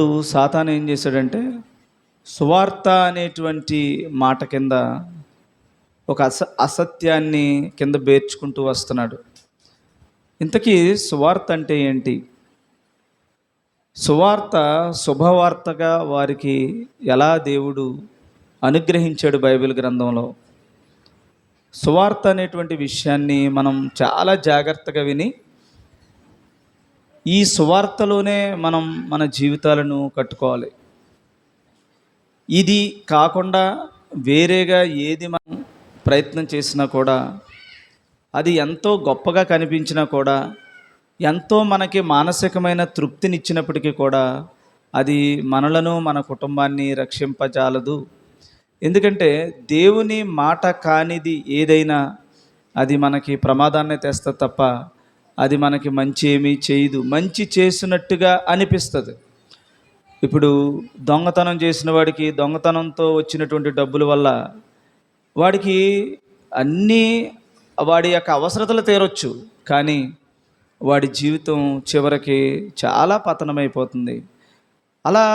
సాతాను ఏం చేశాడంటే సువార్త అనేటువంటి మాట కింద ఒక అసత్యాన్ని కింద బేర్చుకుంటూ వస్తున్నాడు. ఇంతకీ సువార్త అంటే ఏంటి? సువార్త శుభవార్తగా వారికి ఎలా దేవుడు అనుగ్రహించాడు బైబిల్ గ్రంథంలో? సువార్త అనేటువంటి విషయాన్ని మనం చాలా జాగ్రత్తగా విని ఈ సువార్తలోనే మనం మన జీవితాలను కట్టుకోవాలి. ఇది కాకుండా వేరేగా ఏది మనం ప్రయత్నం చేసినా కూడా, అది ఎంతో గొప్పగా కనిపించినా కూడా, ఎంతో మనకి మానసికమైన తృప్తినిచ్చినప్పటికీ కూడా అది మనలను మన కుటుంబాన్ని రక్షింపజాలదు. ఎందుకంటే దేవుని మాట కానిది ఏదైనా అది మనకి ప్రమాదాన్ని తెస్తుంది తప్ప అది మనకి మంచి ఏమీ చేయదు. మంచి చేసినట్టుగా అనిపిస్తుంది. ఇప్పుడు దొంగతనం చేసిన వాడికి దొంగతనంతో వచ్చినటువంటి డబ్బుల వల్ల వాడికి అన్నీ వాడి యొక్క అవసరతలు తీరొచ్చు, కానీ వాడి జీవితం చివరికి చాలా పతనమైపోతుంది. అలా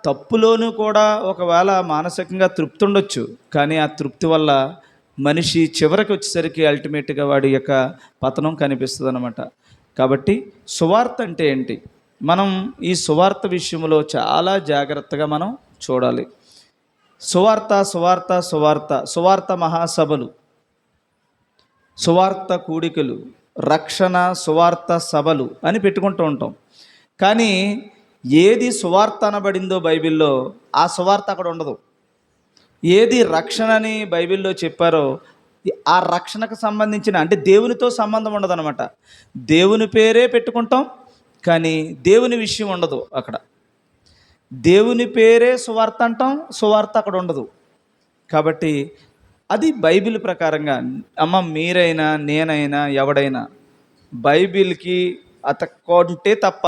తప్పులోనూ కూడా ఒకవేళ మానసికంగా తృప్తి ఉండొచ్చు, కానీ ఆ తృప్తి వల్ల మనిషి చివరికి వచ్చేసరికి అల్టిమేట్గా వాడి యొక్క పతనం కనిపిస్తుంది అన్నమాట. కాబట్టి సువార్త అంటే ఏంటి? మనం ఈ సువార్త విషయంలో చాలా జాగ్రత్తగా మనం చూడాలి. సువార్త మహాసభలు, సువార్త కూడికలు, రక్షణ సువార్త సభలు అని పెట్టుకుంటూ ఉంటాం. కానీ ఏది సువార్త అనబడిందో బైబిల్లో ఆ సువార్త అక్కడ ఉండదు. ఏది రక్షణ అని బైబిల్లో చెప్పారో ఆ రక్షణకు సంబంధించిన, అంటే దేవునితో సంబంధం ఉండదు అనమాట. దేవుని పేరే పెట్టుకుంటాం, కానీ దేవుని విషయం ఉండదు అక్కడ. దేవుని పేరే సువార్త అంటాం, సువార్త అక్కడ ఉండదు. కాబట్టి అది బైబిల్ ప్రకారంగా మీరైనా నేనైనా ఎవడైనా బైబిల్కి అతక్కుంటే తప్ప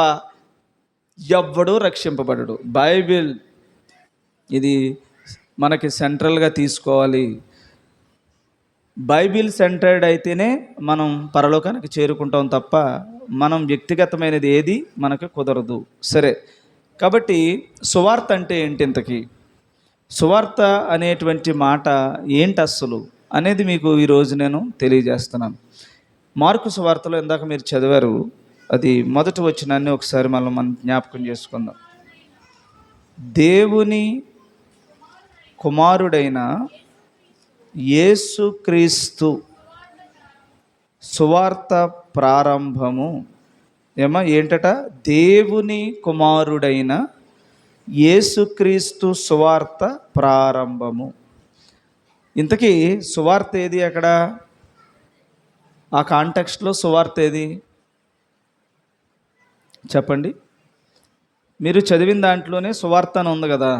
ఎవ్వడూ రక్షింపబడడు. బైబిల్ ఇది మనకి సెంట్రల్గా తీసుకోవాలి. బైబిల్ సెంటర్డ్ అయితేనే మనం పరలోకానికి చేరుకుంటాం తప్ప మనం వ్యక్తిగతమైనది ఏది మనకు కుదరదు. సరే, కాబట్టి సువార్త అంటే ఏంటి? ఇంతకీ సువార్త అనేటువంటి మాట ఏంటి అస్సలు అనేది మీకు ఈరోజు నేను తెలియజేస్తున్నాను. మార్కు సువార్తలో ఇందాక మీరు చదివారు, అది మొదటి వచనాన్ని ఒకసారి మనం జ్ఞాపకం చేసుకుందాం. దేవుని కుమారుడైన యేసుక్రీస్తు సువార్త ప్రారంభము. ఏంటట? దేవుని కుమారుడైన యేసుక్రీస్తు సువార్త ప్రారంభము. ఇంతకీ సువార్త ఏది? అక్కడ ఆ కాంటెక్స్ట్లో సువార్త ఏది చెప్పండి. మీరు చదివిన దాంట్లోనే సువార్త అని ఉంది కదా.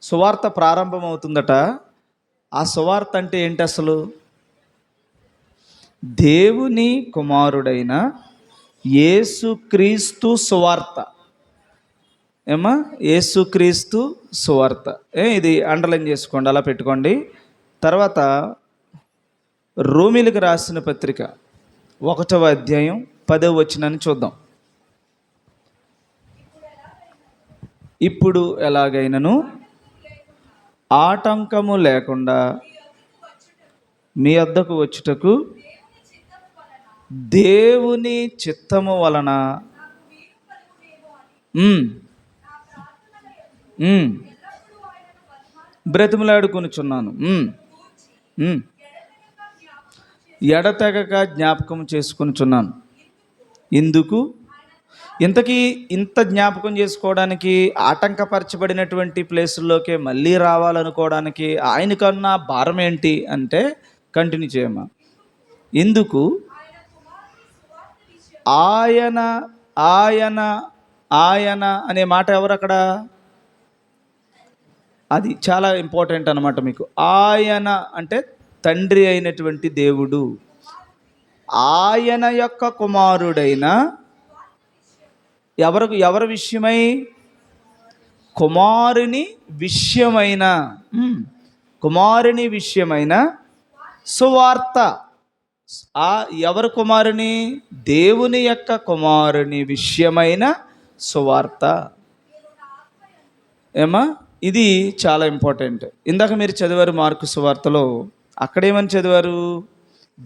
సువార్త ప్రారంభం అవుతుందట. ఆ సువార్త అంటే ఏంటి అసలు? దేవుని కుమారుడైన యేసుక్రీస్తు సువార్త. యేసుక్రీస్తు సువార్త. ఇది అండర్లైన్ చేసుకోండి, అలా పెట్టుకోండి. తర్వాత రోమీలకు రాసిన పత్రిక 1వ అధ్యాయం 10వ వచనాన్ని చూద్దాం. ఇప్పుడు ఎలాగైనను ఆటంకము లేకుండా మీ వద్దకు వచ్చుటకు దేవుని చిత్తము వలన బ్రతిమలాడుకొనుచున్నాను, ఎడతెగక జ్ఞాపకం చేసుకొనుచున్నాను. ఇంతకీ ఇంత జ్ఞాపకం చేసుకోవడానికి, ఆటంకపరచబడినటువంటి ప్లేసుల్లోకి మళ్ళీ రావాలనుకోవడానికి ఆయనకన్నా భారం ఏంటి అంటే, కంటిన్యూ చేయమ్మా. ఎందుకు ఆయన ఆయన ఆయన అనే మాట ఎవరు అక్కడ? అది చాలా ఇంపార్టెంట్ అన్నమాట మీకు. ఆయన అంటే తండ్రి అయినటువంటి దేవుడు, ఆయన యొక్క కుమారుడైన ఎవరి విషయమై? కుమారుని విషయమైన సువార్త. ఎవరు కుమారుని? దేవుని యొక్క కుమారుని విషయమైన సువార్త. ఏమా, ఇది చాలా ఇంపార్టెంట్. ఇందాక మీరు చదివారు మార్కు సువార్తలో, అక్కడేమని చదివారు?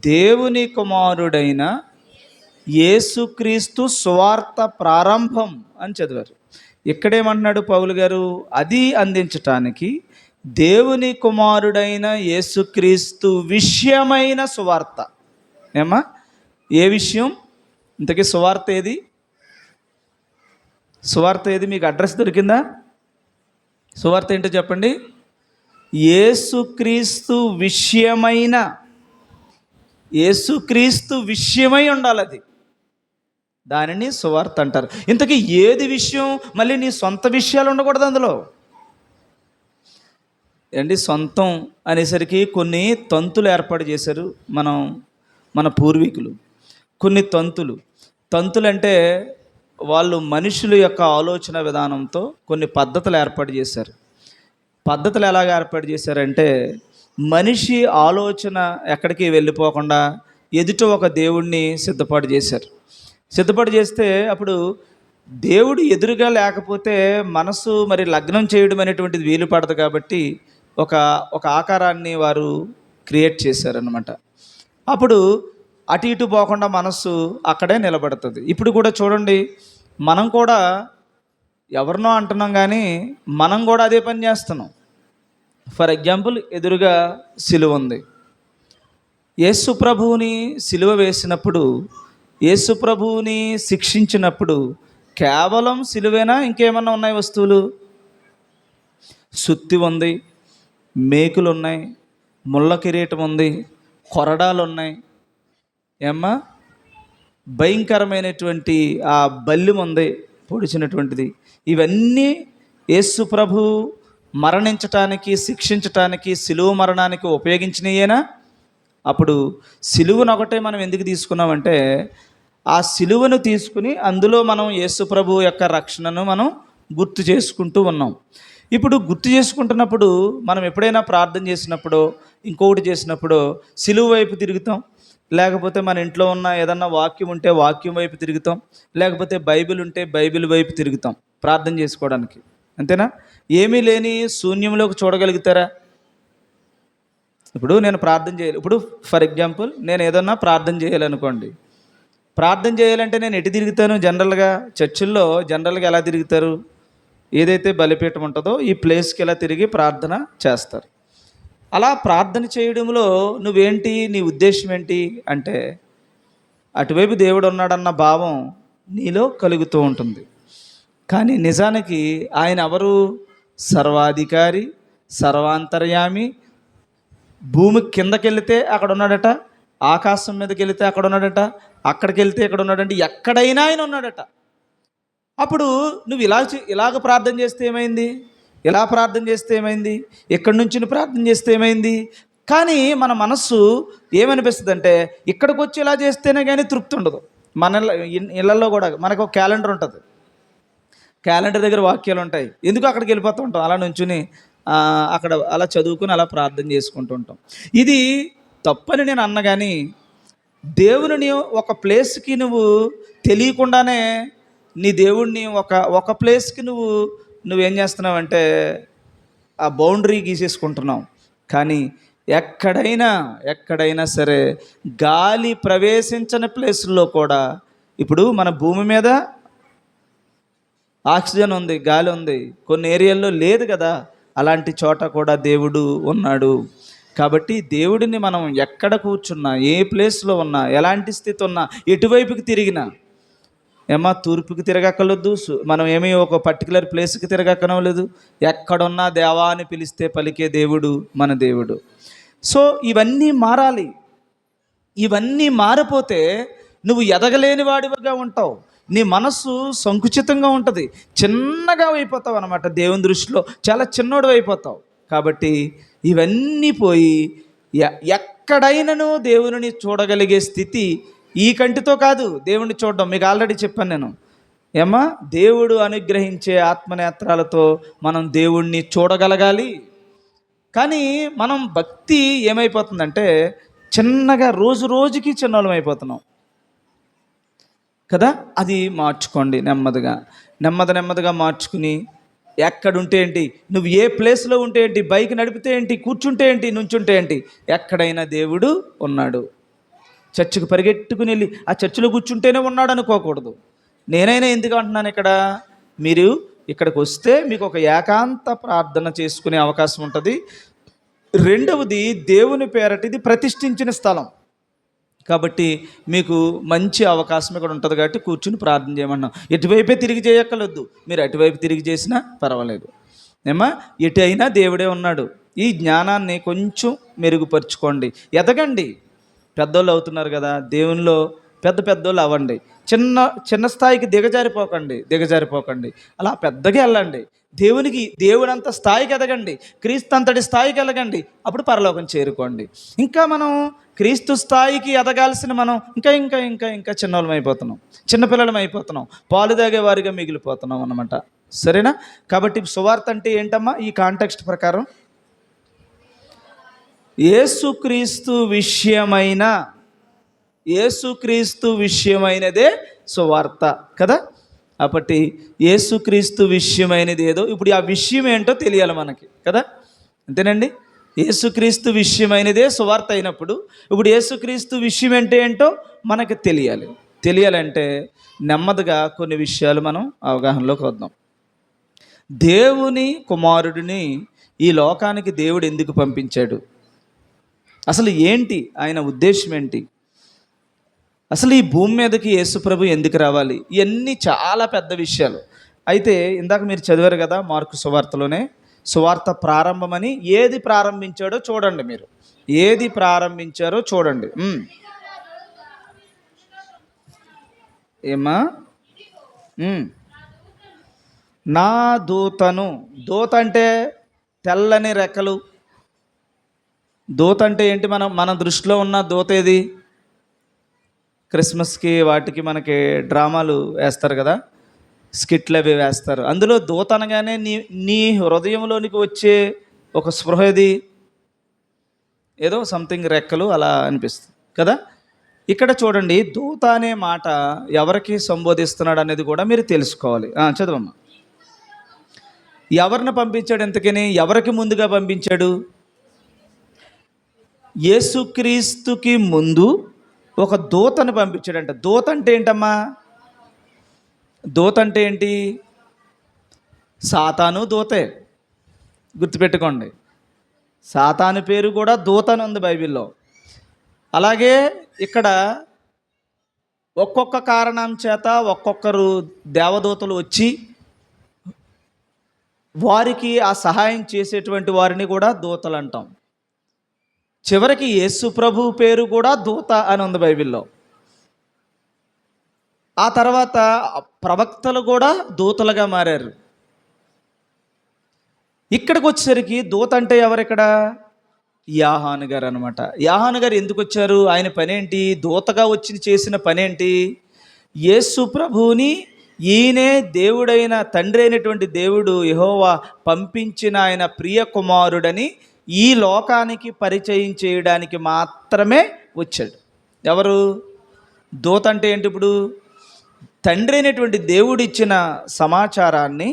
దేవుని కుమారుడైన యేసుక్రీస్తు సువార్త ప్రారంభం అని చదివారు. ఇక్కడేమంటున్నాడు పౌలు గారు? అది అందించటానికి దేవుని కుమారుడైన యేసుక్రీస్తు విషయమైన సువార్త. ఏమా, ఏ విషయం? ఇంతకీ సువార్త ఏది? సువార్త ఏది? మీకు అడ్రస్ దొరికిందా? సువార్త ఏంటో చెప్పండి. యేసుక్రీస్తు విషయమైన, యేసుక్రీస్తు విషయమై ఉండాలి అది. దానిని సువార్త అంటారు. ఇంతకీ ఏది విషయం? మళ్ళీ నీ సొంత విషయాలు ఉండకూడదు అందులో. ఏంటి సొంతం అనేసరికి కొన్ని తంతులు ఏర్పాటు చేశారు మన పూర్వీకులు. కొన్ని తంతులు అంటే వాళ్ళు మనుషుల యొక్క ఆలోచన విధానంతో కొన్ని పద్ధతులు ఏర్పాటు చేశారు. పద్ధతులు ఎలాగ ఏర్పాటు చేశారంటే, మనిషి ఆలోచన ఎక్కడికి వెళ్ళిపోకుండా ఎదుట ఒక దేవుణ్ణి సిద్ధపాటు చేశారు. సిద్ధపాటు చేస్తే అప్పుడు దేవుడు ఎదురుగా లేకపోతే మనసు మరి లగ్నం చేయడం అనేటువంటిది వీలు పడదు. కాబట్టి ఒక ఆకారాన్ని వారు క్రియేట్ చేశారనమాట. అప్పుడు అటు ఇటు పోకుండా మనస్సు అక్కడే నిలబడుతుంది. ఇప్పుడు కూడా చూడండి, మనం కూడా ఎవరినో అంటున్నాం కానీ మనం కూడా అదే పని చేస్తున్నాం. ఫర్ ఎగ్జాంపుల్, ఎదురుగా సిలువ ఉంది. యేసు ప్రభువుని సిలువ వేసినప్పుడు, యేసు ప్రభువుని శిక్షించినప్పుడు కేవలం సిలువేనా? ఇంకేమన్నా ఉన్నాయి వస్తువులు? సుత్తి ఉంది, మేకులు ఉన్నాయి, ముళ్ళ కిరీటం ఉంది, కొరడాలు ఉన్నాయి. ఏమ్మా, భయంకరమైనటువంటి ఆ బల్యం ఉంది పొడిచినటువంటిది. ఇవన్నీ యేసు ప్రభు మరణించటానికి, శిక్షించటానికి, సిలువ మరణానికి ఉపయోగించినయేనా? అప్పుడు సిలువను ఒకటే మనం ఎందుకు తీసుకున్నామంటే, ఆ సిలువను తీసుకుని అందులో మనం యేసు ప్రభు యొక్క రక్షణను మనం గుర్తు చేసుకుంటూ ఉన్నాం. ఇప్పుడు గుర్తు చేసుకుంటున్నప్పుడు మనం ఎప్పుడైనా ప్రార్థన చేసినప్పుడు, ఇంకొకటి చేసినప్పుడు సిలువ వైపు తిరుగుతాం, లేకపోతే మన ఇంట్లో ఉన్న ఏదన్నా వాక్యం ఉంటే వాక్యం వైపు తిరుగుతాం, లేకపోతే బైబిల్ ఉంటే బైబిల్ వైపు తిరుగుతాం ప్రార్థన చేసుకోవడానికి. అంతేనా? ఏమీ లేని శూన్యంలోకి చూడగలుగుతారా? ఇప్పుడు నేను ప్రార్థన చేయాలి. ఇప్పుడు ఫర్ ఎగ్జాంపుల్, నేను ఏదన్నా ప్రార్థన చేయాలనుకోండి. ప్రార్థన చేయాలంటే నేను ఎటు తిరుగుతాను? జనరల్గా చర్చిల్లో జనరల్గా ఎలా తిరుగుతారు? ఏదైతే బలిపీఠం ఉంటుందో ఈ ప్లేస్కి ఎలా తిరిగి ప్రార్థన చేస్తారు. అలా ప్రార్థన చేయడంలో నువ్వేంటి, నీ ఉద్దేశం ఏంటి అంటే, అటువైపు దేవుడు ఉన్నాడన్న భావం నీలో కలుగుతూ ఉంటుంది. కానీ నిజానికి ఆయన ఎవరు? సర్వాధికారి, సర్వాంతర్యామి. భూమి కిందకి వెళితే అక్కడ ఉన్నాడట, ఆకాశం మీదకి వెళితే అక్కడ ఉన్నాడట, అక్కడికి వెళ్తే ఇక్కడ ఉన్నాడంటే ఎక్కడైనా ఆయన ఉన్నాడట. అప్పుడు నువ్వు ఇలాగ ప్రార్థన చేస్తే ఏమైంది? ఇలా ప్రార్థన చేస్తే ఏమైంది? ఎక్కడి నుంచి ప్రార్థన చేస్తే ఏమైంది? కానీ మన మనస్సు ఏమనిపిస్తుంది అంటే, ఇక్కడికి వచ్చి ఇలా చేస్తేనే కానీ తృప్తి ఉండదు. మన ఇళ్ళల్లో కూడా మనకు ఒక క్యాలెండర్ ఉంటుంది. క్యాలెండర్ దగ్గర వాక్యాలు ఉంటాయి. ఎందుకు అక్కడికి వెళ్ళిపోతూ ఉంటాం, అలా నుంచుని అక్కడ అలా చదువుకుని అలా ప్రార్థన చేసుకుంటూ ఉంటాం. ఇది తప్పని నేను అన్న కానీ, దేవుని ఒక ప్లేస్కి నువ్వు తెలియకుండానే నీ దేవుణ్ణి ఒక ప్లేస్కి నువ్వేం చేస్తున్నావంటే ఆ బౌండరీ గీసేసుకుంటున్నావు. కానీ ఎక్కడైనా సరే గాలి ప్రవేశించని ప్లేసుల్లో కూడా, ఇప్పుడు మన భూమి మీద ఆక్సిజన్ ఉంది, గాలి ఉంది, కొన్ని ఏరియాల్లో లేదు కదా, అలాంటి చోట కూడా దేవుడు ఉన్నాడు. కాబట్టి దేవుడిని మనం ఎక్కడ కూర్చున్నా, ఏ ప్లేస్లో ఉన్నా, ఎలాంటి స్థితి ఉన్నా, ఎటువైపుకి తిరిగినా, తూర్పుకి తిరగక్కర్లేదు, మనం ఏమీ ఒక పర్టికులర్ ప్లేస్కి తిరగక్కనలేదు. ఎక్కడున్నా దేవా అని పిలిస్తే పలికే దేవుడు మన దేవుడు. సో ఇవన్నీ మారాలి. ఇవన్నీ మారిపోతే నువ్వు ఎదగలేని వాడిగా ఉంటావు. నీ మనస్సు సంకుచితంగా ఉంటుంది, చిన్నగా అయిపోతావు అన్నమాట. దేవుని దృష్టిలో చాలా చిన్నోడు అయిపోతావు. కాబట్టి ఇవన్నీ పోయి ఎక్కడైనాను దేవుని చూడగలిగే స్థితి ఈ కంటితో కాదు దేవుణ్ణి చూడడం. మీకు ఆల్రెడీ చెప్పాను నేను. దేవుడు అనుగ్రహించే ఆత్మనేత్రాలతో మనం దేవుణ్ణి చూడగలగాలి. కానీ మనం భక్తి ఏమైపోతుందంటే, చిన్నగా రోజు రోజుకి చిన్నోళ్ళం అయిపోతున్నాం కదా. అది మార్చుకోండి నెమ్మదిగా మార్చుకుని ఎక్కడుంటే ఏంటి, నువ్వు ఏ ప్లేస్లో ఉంటే ఏంటి, బైక్ నడిపితే ఏంటి, కూర్చుంటే ఏంటి, నుంచుంటే ఏంటి, ఎక్కడైనా దేవుడు ఉన్నాడు. చర్చికి పరిగెట్టుకుని వెళ్ళి ఆ చర్చిలో కూర్చుంటేనే ఉన్నాడు అనుకోకూడదు. నేనైనా ఎందుకు అంటున్నాను, ఇక్కడ మీరు ఇక్కడికి వస్తే మీకు ఒక ఏకాంత ప్రార్థన చేసుకునే అవకాశం ఉంటుంది. రెండవది, దేవుని పేరట ఇది ప్రతిష్ఠించిన స్థలం కాబట్టి మీకు మంచి అవకాశం ఇక్కడ ఉంటుంది. కాబట్టి కూర్చుని ప్రార్థన చేయమన్నాం. ఎటువైపే తిరిగి చేయక్కర్లేదు, మీరు అటువైపు తిరిగి చేసినా పర్వాలేదు. ఏమా, ఎటు అయినా దేవుడే ఉన్నాడు. ఈ జ్ఞానాన్ని కొంచెం మెరుగుపరుచుకోండి, ఎదగండి. పెద్దోళ్ళు అవుతున్నారు కదా, దేవునిలో పెద్దోళ్ళు అవ్వండి. చిన్న స్థాయికి దిగజారిపోకండి. అలా పెద్దగా వెళ్ళండి. దేవుడంత స్థాయికి ఎదగండి, క్రీస్తు అంతటి స్థాయికి ఎదగండి. అప్పుడు పరలోకం చేరుకోండి. ఇంకా మనం క్రీస్తు స్థాయికి ఎదగాల్సిన మనం ఇంకా ఇంకా ఇంకా ఇంకా చిన్నోళ్ళం అయిపోతున్నాం, చిన్నపిల్లలం అయిపోతున్నాం, పాలు తాగే వారిగా మిగిలిపోతున్నాం అన్నమాట. సరేనా? కాబట్టి సువార్త అంటే ఏంటమ్మా? ఈ కాంటెక్స్ట్ ప్రకారం యేసుక్రీస్తు విషయమైనదే సువార్త కదా. కాబట్టి యేసుక్రీస్తు విషయమైనది ఏదో, ఇప్పుడు ఆ విషయం ఏంటో తెలియాలి మనకి కదా, అంతేనండి. యేసుక్రీస్తు విషయమైనదే సువార్త అయినప్పుడు ఇప్పుడు యేసుక్రీస్తు విషయం అంటే ఏంటో మనకి తెలియాలంటే నెమ్మదిగా కొన్ని విషయాలు మనం అవగాహనలోకి వద్దాం. దేవుని కుమారుడిని ఈ లోకానికి దేవుడు ఎందుకు పంపించాడు, అసలు ఏంటి ఆయన ఉద్దేశం ఏంటి, అసలు ఈ భూమి మీదకి యేసుప్రభు ఎందుకు రావాలి, ఇవన్నీ చాలా పెద్ద విషయాలు. అయితే ఇందాక మీరు చదివారు కదా మార్కు సువార్తలోనే, సువార్త ప్రారంభమని ఏది ప్రారంభించాడో చూడండి. మీరు ఏది ప్రారంభించారో చూడండి. ఏమా, నా దూతను, దూత అంటే తెల్లని రెక్కలు. దూత అంటే ఏంటి? మన దృష్టిలో ఉన్న దూత ఏది? క్రిస్మస్కి వాటికి మనకి డ్రామాలు వేస్తారు కదా, స్కిట్లు అవి వేస్తారు. అందులో దూత అనగానే నీ హృదయంలోనికి వచ్చే ఒక స్పృహ ఏది? ఏదో సంథింగ్ రెక్కలు అలా అనిపిస్తుంది కదా. ఇక్కడ చూడండి, దూత అనే మాట ఎవరికి సంబోధిస్తున్నాడు అనేది కూడా మీరు తెలుసుకోవాలి. చదవమ్మా. ఎవరిని పంపించాడు? ఎంతకని ఎవరికి ముందుగా పంపించాడు? యేసుక్రీస్తుకి ముందు ఒక దూతను పంపించాడంట. దూత అంటే ఏంటమ్మా? దూత అంటే ఏంటి? సాతాను దూతే, గుర్తుపెట్టుకోండి. సాతాను పేరు కూడా దూత అని ఉంది బైబిల్లో. అలాగే ఇక్కడ ఒక్కొక్క కారణం చేత ఒక్కొక్కరు దేవదూతలు వచ్చి వారికి ఆ సహాయం చేసేటువంటి వారిని కూడా దూతలు అంటాం. చివరికి యేసు ప్రభు పేరు కూడా దూత అని ఉంది బైబిల్లో. ఆ తర్వాత ప్రవక్తలు కూడా దూతలుగా మారారు. ఇక్కడికి వచ్చేసరికి దూత అంటే ఎవరిక్కడ? యోహాను గారు అనమాట. యోహాను గారు ఎందుకు వచ్చారు? ఆయన పనేంటి? దూతగా వచ్చి చేసిన పనేంటి? యేసు ప్రభువుని ఈయనే దేవుడైన తండ్రి అయినటువంటి దేవుడు యెహోవా పంపించిన ఆయన ప్రియ కుమారుడని ఈ లోకానికి పరిచయం చేయడానికి మాత్రమే వచ్చాడు. ఎవరు? దూత అంటే ఏంటి? ఇప్పుడు తండ్రి అయినటువంటి దేవుడు ఇచ్చిన సమాచారాన్ని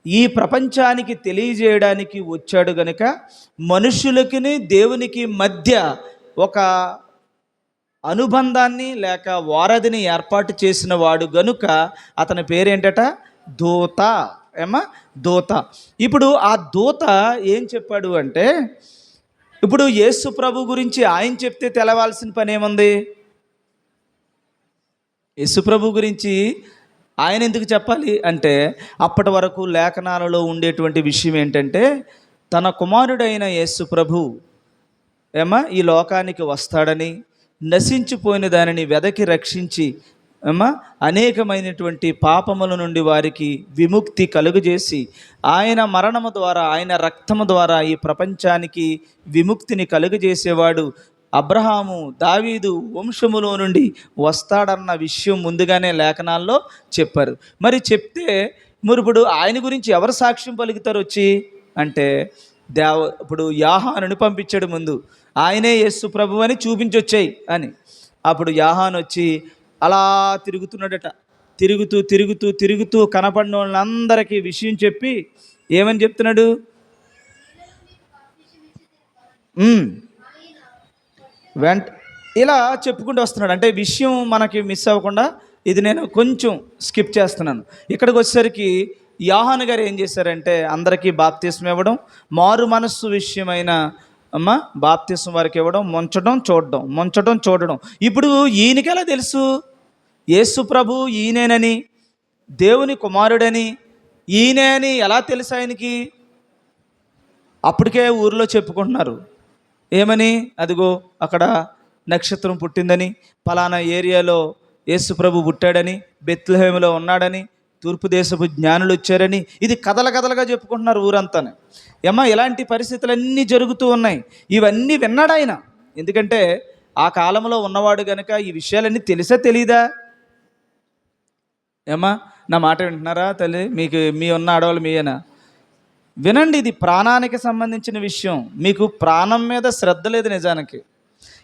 ఈ ప్రపంచానికి తెలియజేయడానికి వచ్చాడు గనుక మనుషులకి దేవునికి మధ్య ఒక అనుబంధాన్ని లేక వారధిని ఏర్పాటు చేసిన వాడు గనుక అతని పేరేంటట? దూత. దూత. ఇప్పుడు ఆ దూత ఏం చెప్పాడు అంటే, ఇప్పుడు యేసు ప్రభు గురించి ఆయన చెప్తే తెలవాల్సిన పని ఏముంది? యేసు ప్రభు గురించి ఆయన ఎందుకు చెప్పాలి అంటే, అప్పటి వరకు లేఖనాలలో ఉండేటువంటి విషయం ఏంటంటే, తన కుమారుడైన యేసు ప్రభు ఈ లోకానికి వస్తాడని, నశించిపోయిన దానిని వెదకి రక్షించి అనేకమైనటువంటి పాపముల నుండి వారికి విముక్తి కలుగజేసి ఆయన మరణము ద్వారా, ఆయన రక్తము ద్వారా ఈ ప్రపంచానికి విముక్తిని కలుగజేసేవాడు అబ్రహాము, దావీదు వంశములో నుండి వస్తాడన్న విషయం ముందుగానే లేఖనాల్లో చెప్పారు. మరి చెప్తే ఇప్పుడు ఆయన గురించి ఎవరు సాక్ష్యం పలుకుతారు వచ్చి అంటే, ఇప్పుడు యోహానుని పంపించాడు ముందు, ఆయనే యేసు ప్రభు అని చూపించొచ్చాయి అని. అప్పుడు యోహాను వచ్చి అలా తిరుగుతున్నాడట. తిరుగుతూ కనపడిన వాళ్ళందరికీ విషయం చెప్పి ఏమని చెప్తున్నాడు? వెంట ఇలా చెప్పుకుంటూ వస్తున్నాడు. అంటే విషయం మనకి మిస్ అవ్వకుండా ఇది నేను కొంచెం స్కిప్ చేస్తున్నాను. ఇక్కడికి వచ్చేసరికి యోహాను గారు ఏం చేశారంటే అందరికీ బాప్తిస్మం ఇవ్వడం, మారు మనస్సు విషయమైన బాప్తిస్మం వారికి ఇవ్వడం, ముంచడం చూడడం. ఇప్పుడు ఈయనకి ఎలా తెలుసు యేసు ప్రభు ఈయనేనని, దేవుని కుమారుడని, ఈయనే అని ఎలా తెలుసు ఆయనకి? అప్పటికే ఊరిలో చెప్పుకుంటున్నారు. ఏమని? అదిగో అక్కడ నక్షత్రం పుట్టిందని, పలానా ఏరియాలో యేసు ప్రభు పుట్టాడని, బెత్లెహేములో ఉన్నాడని, తూర్పు దేశపు జ్ఞానులు వచ్చారని, ఇది కథలుగా చెప్పుకుంటున్నారు ఊరంతానే. ఇలాంటి పరిస్థితులన్నీ జరుగుతూ ఉన్నాయి. ఇవన్నీ విన్నాడు ఆయన. ఎందుకంటే ఆ కాలంలో ఉన్నవాడు కనుక ఈ విషయాలన్నీ తెలీదా? నా మాట వింటున్నారా తల్లి? మీ ఉన్న ఆడవాళ్ళు మీయేనా? వినండి, ఇది ప్రాణానికి సంబంధించిన విషయం. మీకు ప్రాణం మీద శ్రద్ధ లేదు.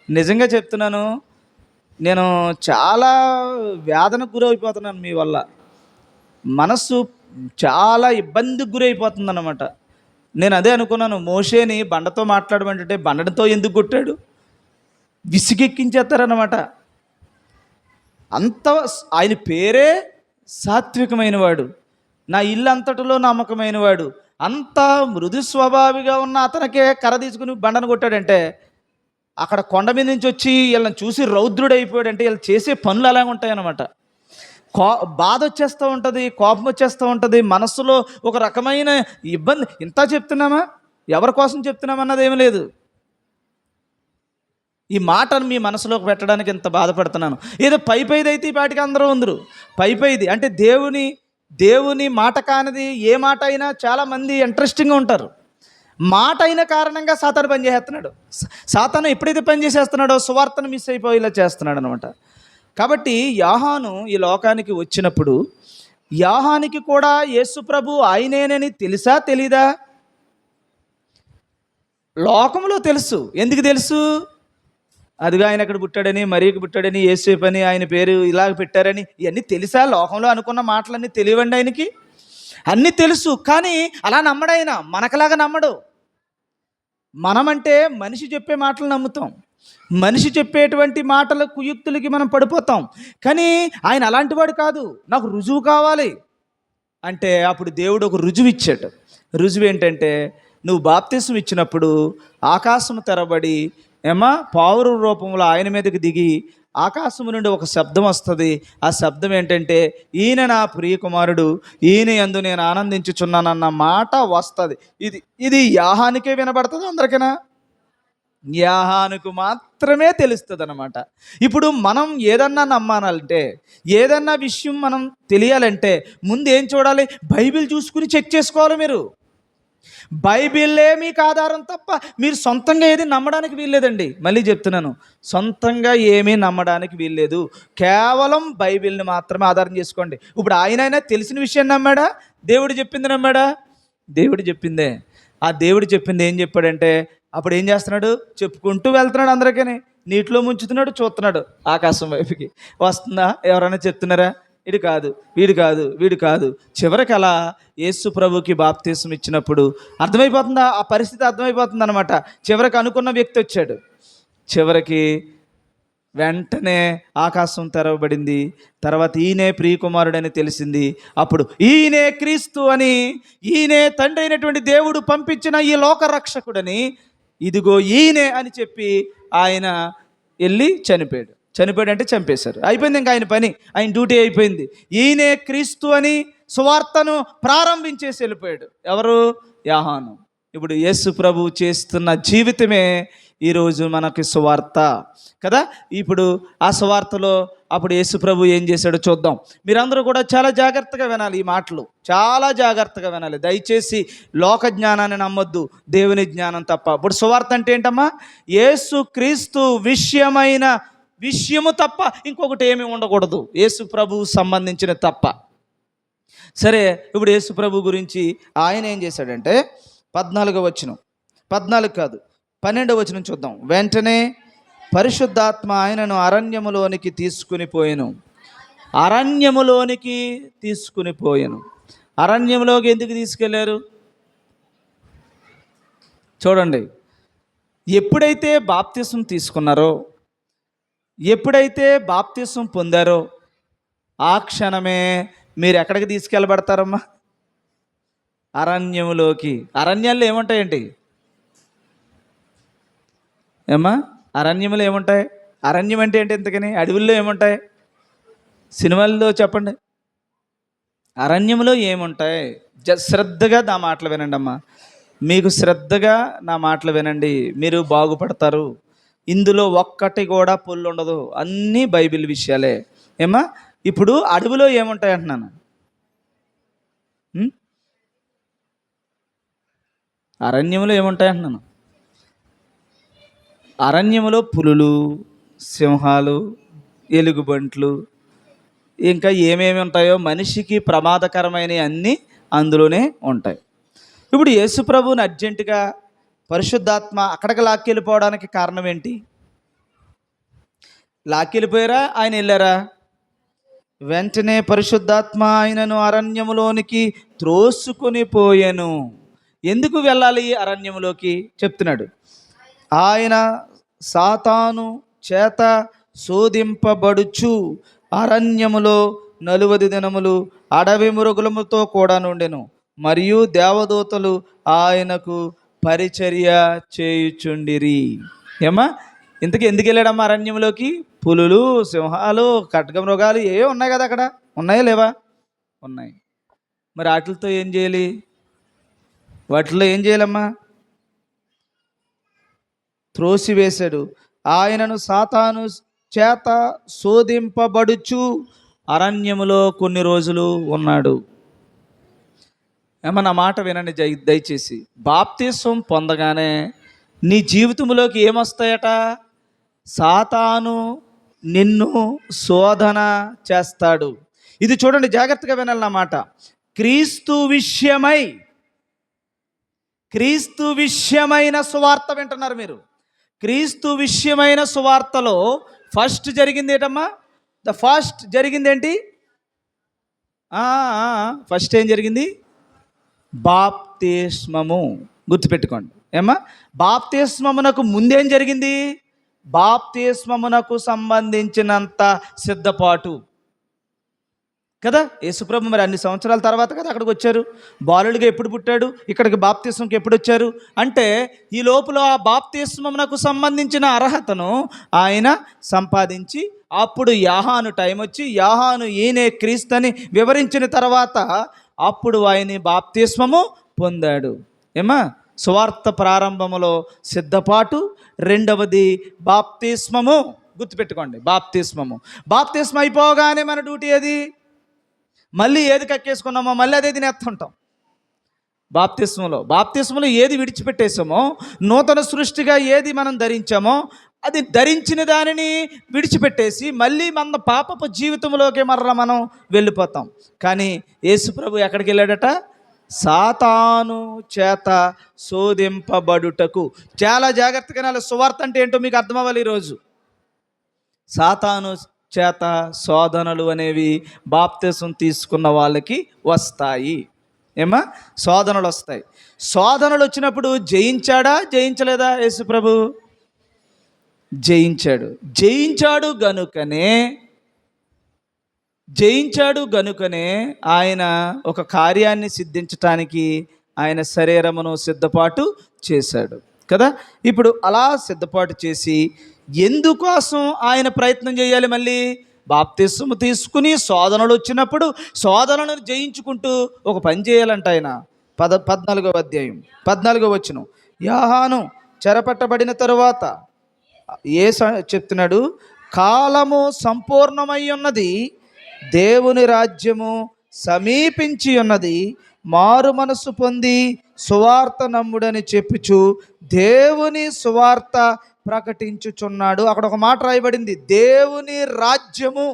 నిజంగా చెప్తున్నాను, నేను చాలా వేదనకు గురైపోతున్నాను మీ వల్ల. మనస్సు చాలా ఇబ్బందికి గురైపోతుంది అన్నమాట. నేను అదే అనుకున్నాను, మోషేని బండతో మాట్లాడమంటే బండతో ఎందుకు కొట్టాడు? విసిగెక్కించేస్తారన్నమాట. అంత ఆయన పేరే సాత్వికమైన వాడు, నా ఇల్లు అంతటిలో నమ్మకమైన వాడు, అంత మృదు స్వభావిగా ఉన్న అతనికే కర్ర తీసుకుని బండను కొట్టాడంటే, అక్కడ కొండ మీద నుంచి వచ్చి వీళ్ళని చూసి రౌద్రుడు అయిపోయాడంటే వీళ్ళు చేసే పనులు అలాగే ఉంటాయన్నమాట. బాధ వచ్చేస్తూ ఉంటుంది, కోపం వచ్చేస్తూ ఉంటుంది, మనస్సులో ఒక రకమైన ఇబ్బంది. ఇంత చెప్తున్నామా, ఎవరి కోసం చెప్తున్నామన్నది ఏమీ లేదు. ఈ మాటను మీ మనసులోకి పెట్టడానికి ఇంత బాధపడుతున్నాను. ఏదో పైదైతే ఈ పాటికి అందరూ ఉందరు. పైది అంటే దేవుని మాట కానిది ఏ మాట అయినా చాలామంది ఇంట్రెస్టింగ్గా ఉంటారు. మాట అయిన కారణంగా సాతాను పనిచేస్తున్నాడు. సాతాను ఎప్పుడైతే పనిచేసేస్తున్నాడో సువార్తను మిస్ అయిపోయేలా చేస్తున్నాడు అనమాట. కాబట్టి యోహాను ఈ లోకానికి వచ్చినప్పుడు యోహానికి కూడా యేసు ప్రభు ఆయనేనని తెలుసా తెలీదా? లోకంలో తెలుసు. ఎందుకు తెలుసు? అదిగా ఆయన అక్కడ పుట్టాడని, మరియకు పుట్టాడని, యేసేపు అని ఆయన పేరు ఇలాగ పెట్టారని, ఇవన్నీ తెలుసా? లోకంలో అనుకున్న మాటలన్నీ తెలియండి ఆయనకి, అన్నీ తెలుసు. కానీ అలా నమ్మడు ఆయన, మనకలాగా నమ్మడు. మనమంటే మనిషి చెప్పే మాటలు నమ్ముతాం, మనిషి చెప్పేటువంటి మాటల కుయుక్తులకి మనం పడిపోతాం. కానీ ఆయన అలాంటి వాడు కాదు. నాకు రుజువు కావాలి అంటే అప్పుడు దేవుడు ఒక రుజువు ఇచ్చాడు. రుజువు ఏంటంటే, నువ్వు బాప్తిసం ఇచ్చినప్పుడు ఆకాశం తెరబడి పావురు రూపంలో ఆయన మీదకి దిగి ఆకాశం నుండి ఒక శబ్దం వస్తుంది. ఆ శబ్దం ఏంటంటే, ఈయన నా ప్రియ కుమారుడు, ఈయన యందు నేను ఆనందించుచున్నానన్న మాట వస్తుంది. ఇది యోహానుకే వినబడుతుంది, అందరికైనా యోహానుకు మాత్రమే తెలుస్తుంది అన్నమాట. ఇప్పుడు మనం ఏదన్నా నమ్మాలంటే, ఏదన్నా విషయం మనం తెలియాలంటే ముందు ఏం చూడాలి? బైబిల్ చూసుకుని చెక్ చేసుకోవాలి. మీరు బైబిల్లే మీకు ఆధారం తప్ప మీరు సొంతంగా ఏది నమ్మడానికి వీల్లేదండి. మళ్ళీ చెప్తున్నాను, సొంతంగా ఏమీ నమ్మడానికి వీల్లేదు. కేవలం బైబిల్ని మాత్రమే ఆధారం చేసుకోండి. ఇప్పుడు ఆయన తెలిసిన విషయం నమ్మాడా? దేవుడు చెప్పింది నమ్మాడా? దేవుడు చెప్పిందే. ఆ దేవుడు చెప్పింది ఏం చెప్పాడంటే, అప్పుడు ఏం చేస్తున్నాడు? చెప్పుకుంటూ వెళ్తున్నాడు. అందరికీ నీటిలో ముంచుతున్నాడు, చూస్తున్నాడు ఆకాశం వైపుకి. వస్తుందా? ఎవరైనా చెప్తున్నారా? వీడు కాదు. చివరికి అలా యేసు ప్రభుకి బాప్తిసం ఇచ్చినప్పుడు అర్థమైపోతుందా? ఆ పరిస్థితి అర్థమైపోతుంది అనమాట. చివరికి అనుకున్న వ్యక్తి వచ్చాడు. చివరికి వెంటనే ఆకాశం తెరవబడింది. తర్వాత ఈయనే ప్రియకుమారుడని తెలిసింది. అప్పుడు ఈయనే క్రీస్తు అని, ఈయనే తండ్రి అయినటువంటి దేవుడు పంపించిన ఈ లోక రక్షకుడని, ఇదిగో ఈయనే అని చెప్పి ఆయన వెళ్ళి చనిపోయాడు అంటే చంపేశారు. అయిపోయింది ఇంకా ఆయన పని, ఆయన డ్యూటీ అయిపోయింది. ఈయనే క్రీస్తు అని సువార్తను ప్రారంభించేసి వెళ్ళిపోయాడు. ఎవరు? యోహాను. ఇప్పుడు యేసు ప్రభు చేస్తున్న జీవితమే ఈరోజు మనకి సువార్త కదా. ఇప్పుడు ఆ సువార్తలో అప్పుడు యేసు ప్రభు ఏం చేశాడో చూద్దాం. మీరందరూ కూడా చాలా జాగ్రత్తగా వినాలి, ఈ మాటలు చాలా జాగ్రత్తగా వినాలి. దయచేసి లోక జ్ఞానాన్ని నమ్మొద్దు, దేవుని జ్ఞానం తప్ప. ఇప్పుడు సువార్త అంటే ఏంటమ్మా? యేసు క్రీస్తు విషయము తప్ప ఇంకొకటి ఏమీ ఉండకూడదు, యేసు ప్రభువు సంబంధించిన తప్ప. సరే, ఇప్పుడు యేసు ప్రభు గురించి ఆయన ఏం చేశాడంటే 14వ వచనం, 12వ వచనం చూద్దాం. వెంటనే పరిశుద్ధాత్మ ఆయనను అరణ్యములోనికి తీసుకుని పోయెను. అరణ్యములోకి ఎందుకు తీసుకెళ్లారు? చూడండి, ఎప్పుడైతే బాప్తిసం తీసుకున్నారో, ఎప్పుడైతే బాప్తిసం పొందారో ఆ క్షణమే మీరు ఎక్కడికి తీసుకెళ్ళబడతారమ్మా? అరణ్యములోకి. అరణ్యాల్లో ఏముంటాయండి ఏమ్మా? అరణ్యములు ఏముంటాయి? అరణ్యం అంటే ఏంటి? ఇంతకని అడవుల్లో ఏముంటాయి? సినిమాల్లో చెప్పండి. అరణ్యంలో ఏముంటాయి? శ్రద్ధగా నా మాటలు వినండి అమ్మా. మీకు శ్రద్ధగా నా మాటలు వినండి, మీరు బాగుపడతారు. ఇందులో ఒక్కటి కూడా పొల్లు ఉండదు, అన్నీ బైబిల్ విషయాలే. ఏమ్మా? ఇప్పుడు అడవిలో ఏముంటాయి అంటున్నాను. అరణ్యంలో ఏముంటాయి అంటున్నాను. అరణ్యములో పులులు, సింహాలు, ఎలుగుబంట్లు, ఇంకా ఏమేమి ఉంటాయో మనిషికి ప్రమాదకరమైనవి అన్నీ అందులోనే ఉంటాయి. ఇప్పుడు యేసు ప్రభువుని అర్జెంటుగా పరిశుద్ధాత్మ అక్కడికి లాక్కెళ్ళిపోవడానికి కారణం ఏంటి? లాక్కెళ్ళిపోయారా, ఆయన వెళ్ళారా? వెంటనే పరిశుద్ధాత్మ ఆయనను అరణ్యములోనికి త్రోసుకొని పోయెను. ఎందుకు వెళ్ళాలి అరణ్యములోకి చెప్తున్నాడు. ఆయన సాతాను చేత శోధింపబడుచు అరణ్యములో 40 దినములు అడవి మృగములతో కూడా నుండెను, మరియు దేవదూతలు ఆయనకు పరిచర్య చేయుచుండిరి. ఏమా? ఇంతకీ ఎందుకు వెళ్ళాడమ్మా అరణ్యంలోకి? పులులు, సింహాలు, ఖడ్గమృగాలు ఏ ఉన్నాయి కదా అక్కడ. ఉన్నాయా లేవా? ఉన్నాయి. మరి వాటితో ఏం చేయాలి? వాటిలో ఏం చేయాలమ్మా? త్రోసివేశాడు. ఆయనను సాతాను చేత శోధింపబడుచు అరణ్యములో కొన్ని రోజులు ఉన్నాడు. ఏమన్నా మాట వినండి దయచేసి. బాప్తిసం పొందగానే నీ జీవితంలోకి ఏమొస్తాయట? సాతాను నిన్ను శోధన చేస్తాడు. ఇది చూడండి, జాగ్రత్తగా వినాలన్నమాట. క్రీస్తు విషయమైన సువార్త వింటున్నారు మీరు. క్రీస్తు విషయమైన సువార్తలో ఫస్ట్ జరిగింది ఏంటమ్మా? ఫస్ట్ జరిగింది ఏంటి? ఫస్ట్ ఏం జరిగింది? బాప్తిస్మము. గుర్తుపెట్టుకోండి. ఏమ్మా? బాప్తిస్మమునకు ముందేం జరిగింది? బాప్తిస్మమునకు సంబంధించినంత సిద్ధపాటు కదా. యేసుప్రభు మరి అన్ని సంవత్సరాల తర్వాత కదా అక్కడికి వచ్చారు. బాలుడిగా ఎప్పుడు పుట్టాడు? ఇక్కడికి బాప్తిస్మంకి ఎప్పుడు వచ్చారు? అంటే ఈ లోపల ఆ బాప్తిస్మమునకు సంబంధించిన అర్హతను ఆయన సంపాదించి, అప్పుడు యాహాను టైం వచ్చి యాహాను ఈయనే క్రీస్తు అని వివరించిన తర్వాత అప్పుడు ఆయన బాప్తిస్మము పొందాడు. ఏమా? సువార్త ప్రారంభములో సిద్ధపాటు, రెండవది బాప్తిస్మము. గుర్తుపెట్టుకోండి, బాప్తిస్మం అయిపోగానే మన డ్యూటీ అది మళ్ళీ ఏది కక్కేసుకున్నామో మళ్ళీ అదే తినేస్తుంటాం. బాప్తిస్మలో ఏది విడిచిపెట్టేసామో, నూతన సృష్టిగా ఏది మనం ధరించామో అది ధరించిన దానిని విడిచిపెట్టేసి మళ్ళీ మన పాపపు జీవితంలోకి మరలా మనం వెళ్ళిపోతాం. కానీ యేసుప్రభు ఎక్కడికి వెళ్ళాడట? సాతాను చేత శోధింపబడుటకు. చాలా జాగ్రత్తగా సువార్త అంటే ఏంటో మీకు అర్థం అవ్వాలి ఈరోజు. సాతాను చేత శోధనలు అనేవి బాప్తిసం తీసుకున్న వాళ్ళకి వస్తాయి. ఏమా? శోధనలు వస్తాయి. శోధనలు వచ్చినప్పుడు జయించలేదా యేసుప్రభు? జయించాడు గనుకనే ఆయన ఒక కార్యాన్ని సిద్ధించటానికి ఆయన శరీరమును సిద్ధపాటు చేశాడు కదా. ఇప్పుడు అలా సిద్ధపాటు చేసి ఎందుకోసం ఆయన ప్రయత్నం చేయాలి? మళ్ళీ బాప్తిస్మము తీసుకుని శోధనలు వచ్చినప్పుడు శోధనలను జయించుకుంటూ ఒక పని చేయాలంట ఆయన. 14వ అధ్యాయం 14వ వచనం. యోహాను చెరపట్టబడిన తరువాత చెప్తున్నాడు, కాలము సంపూర్ణమై ఉన్నది, దేవుని రాజ్యము సమీపించి ఉన్నది, మారు మనసు పొంది సువార్త నమ్ముడని చెప్పుచు దేవుని సువార్త ప్రకటించుచున్నాడు. అక్కడ ఒక మాట రాయబడింది, దేవుని రాజ్యము.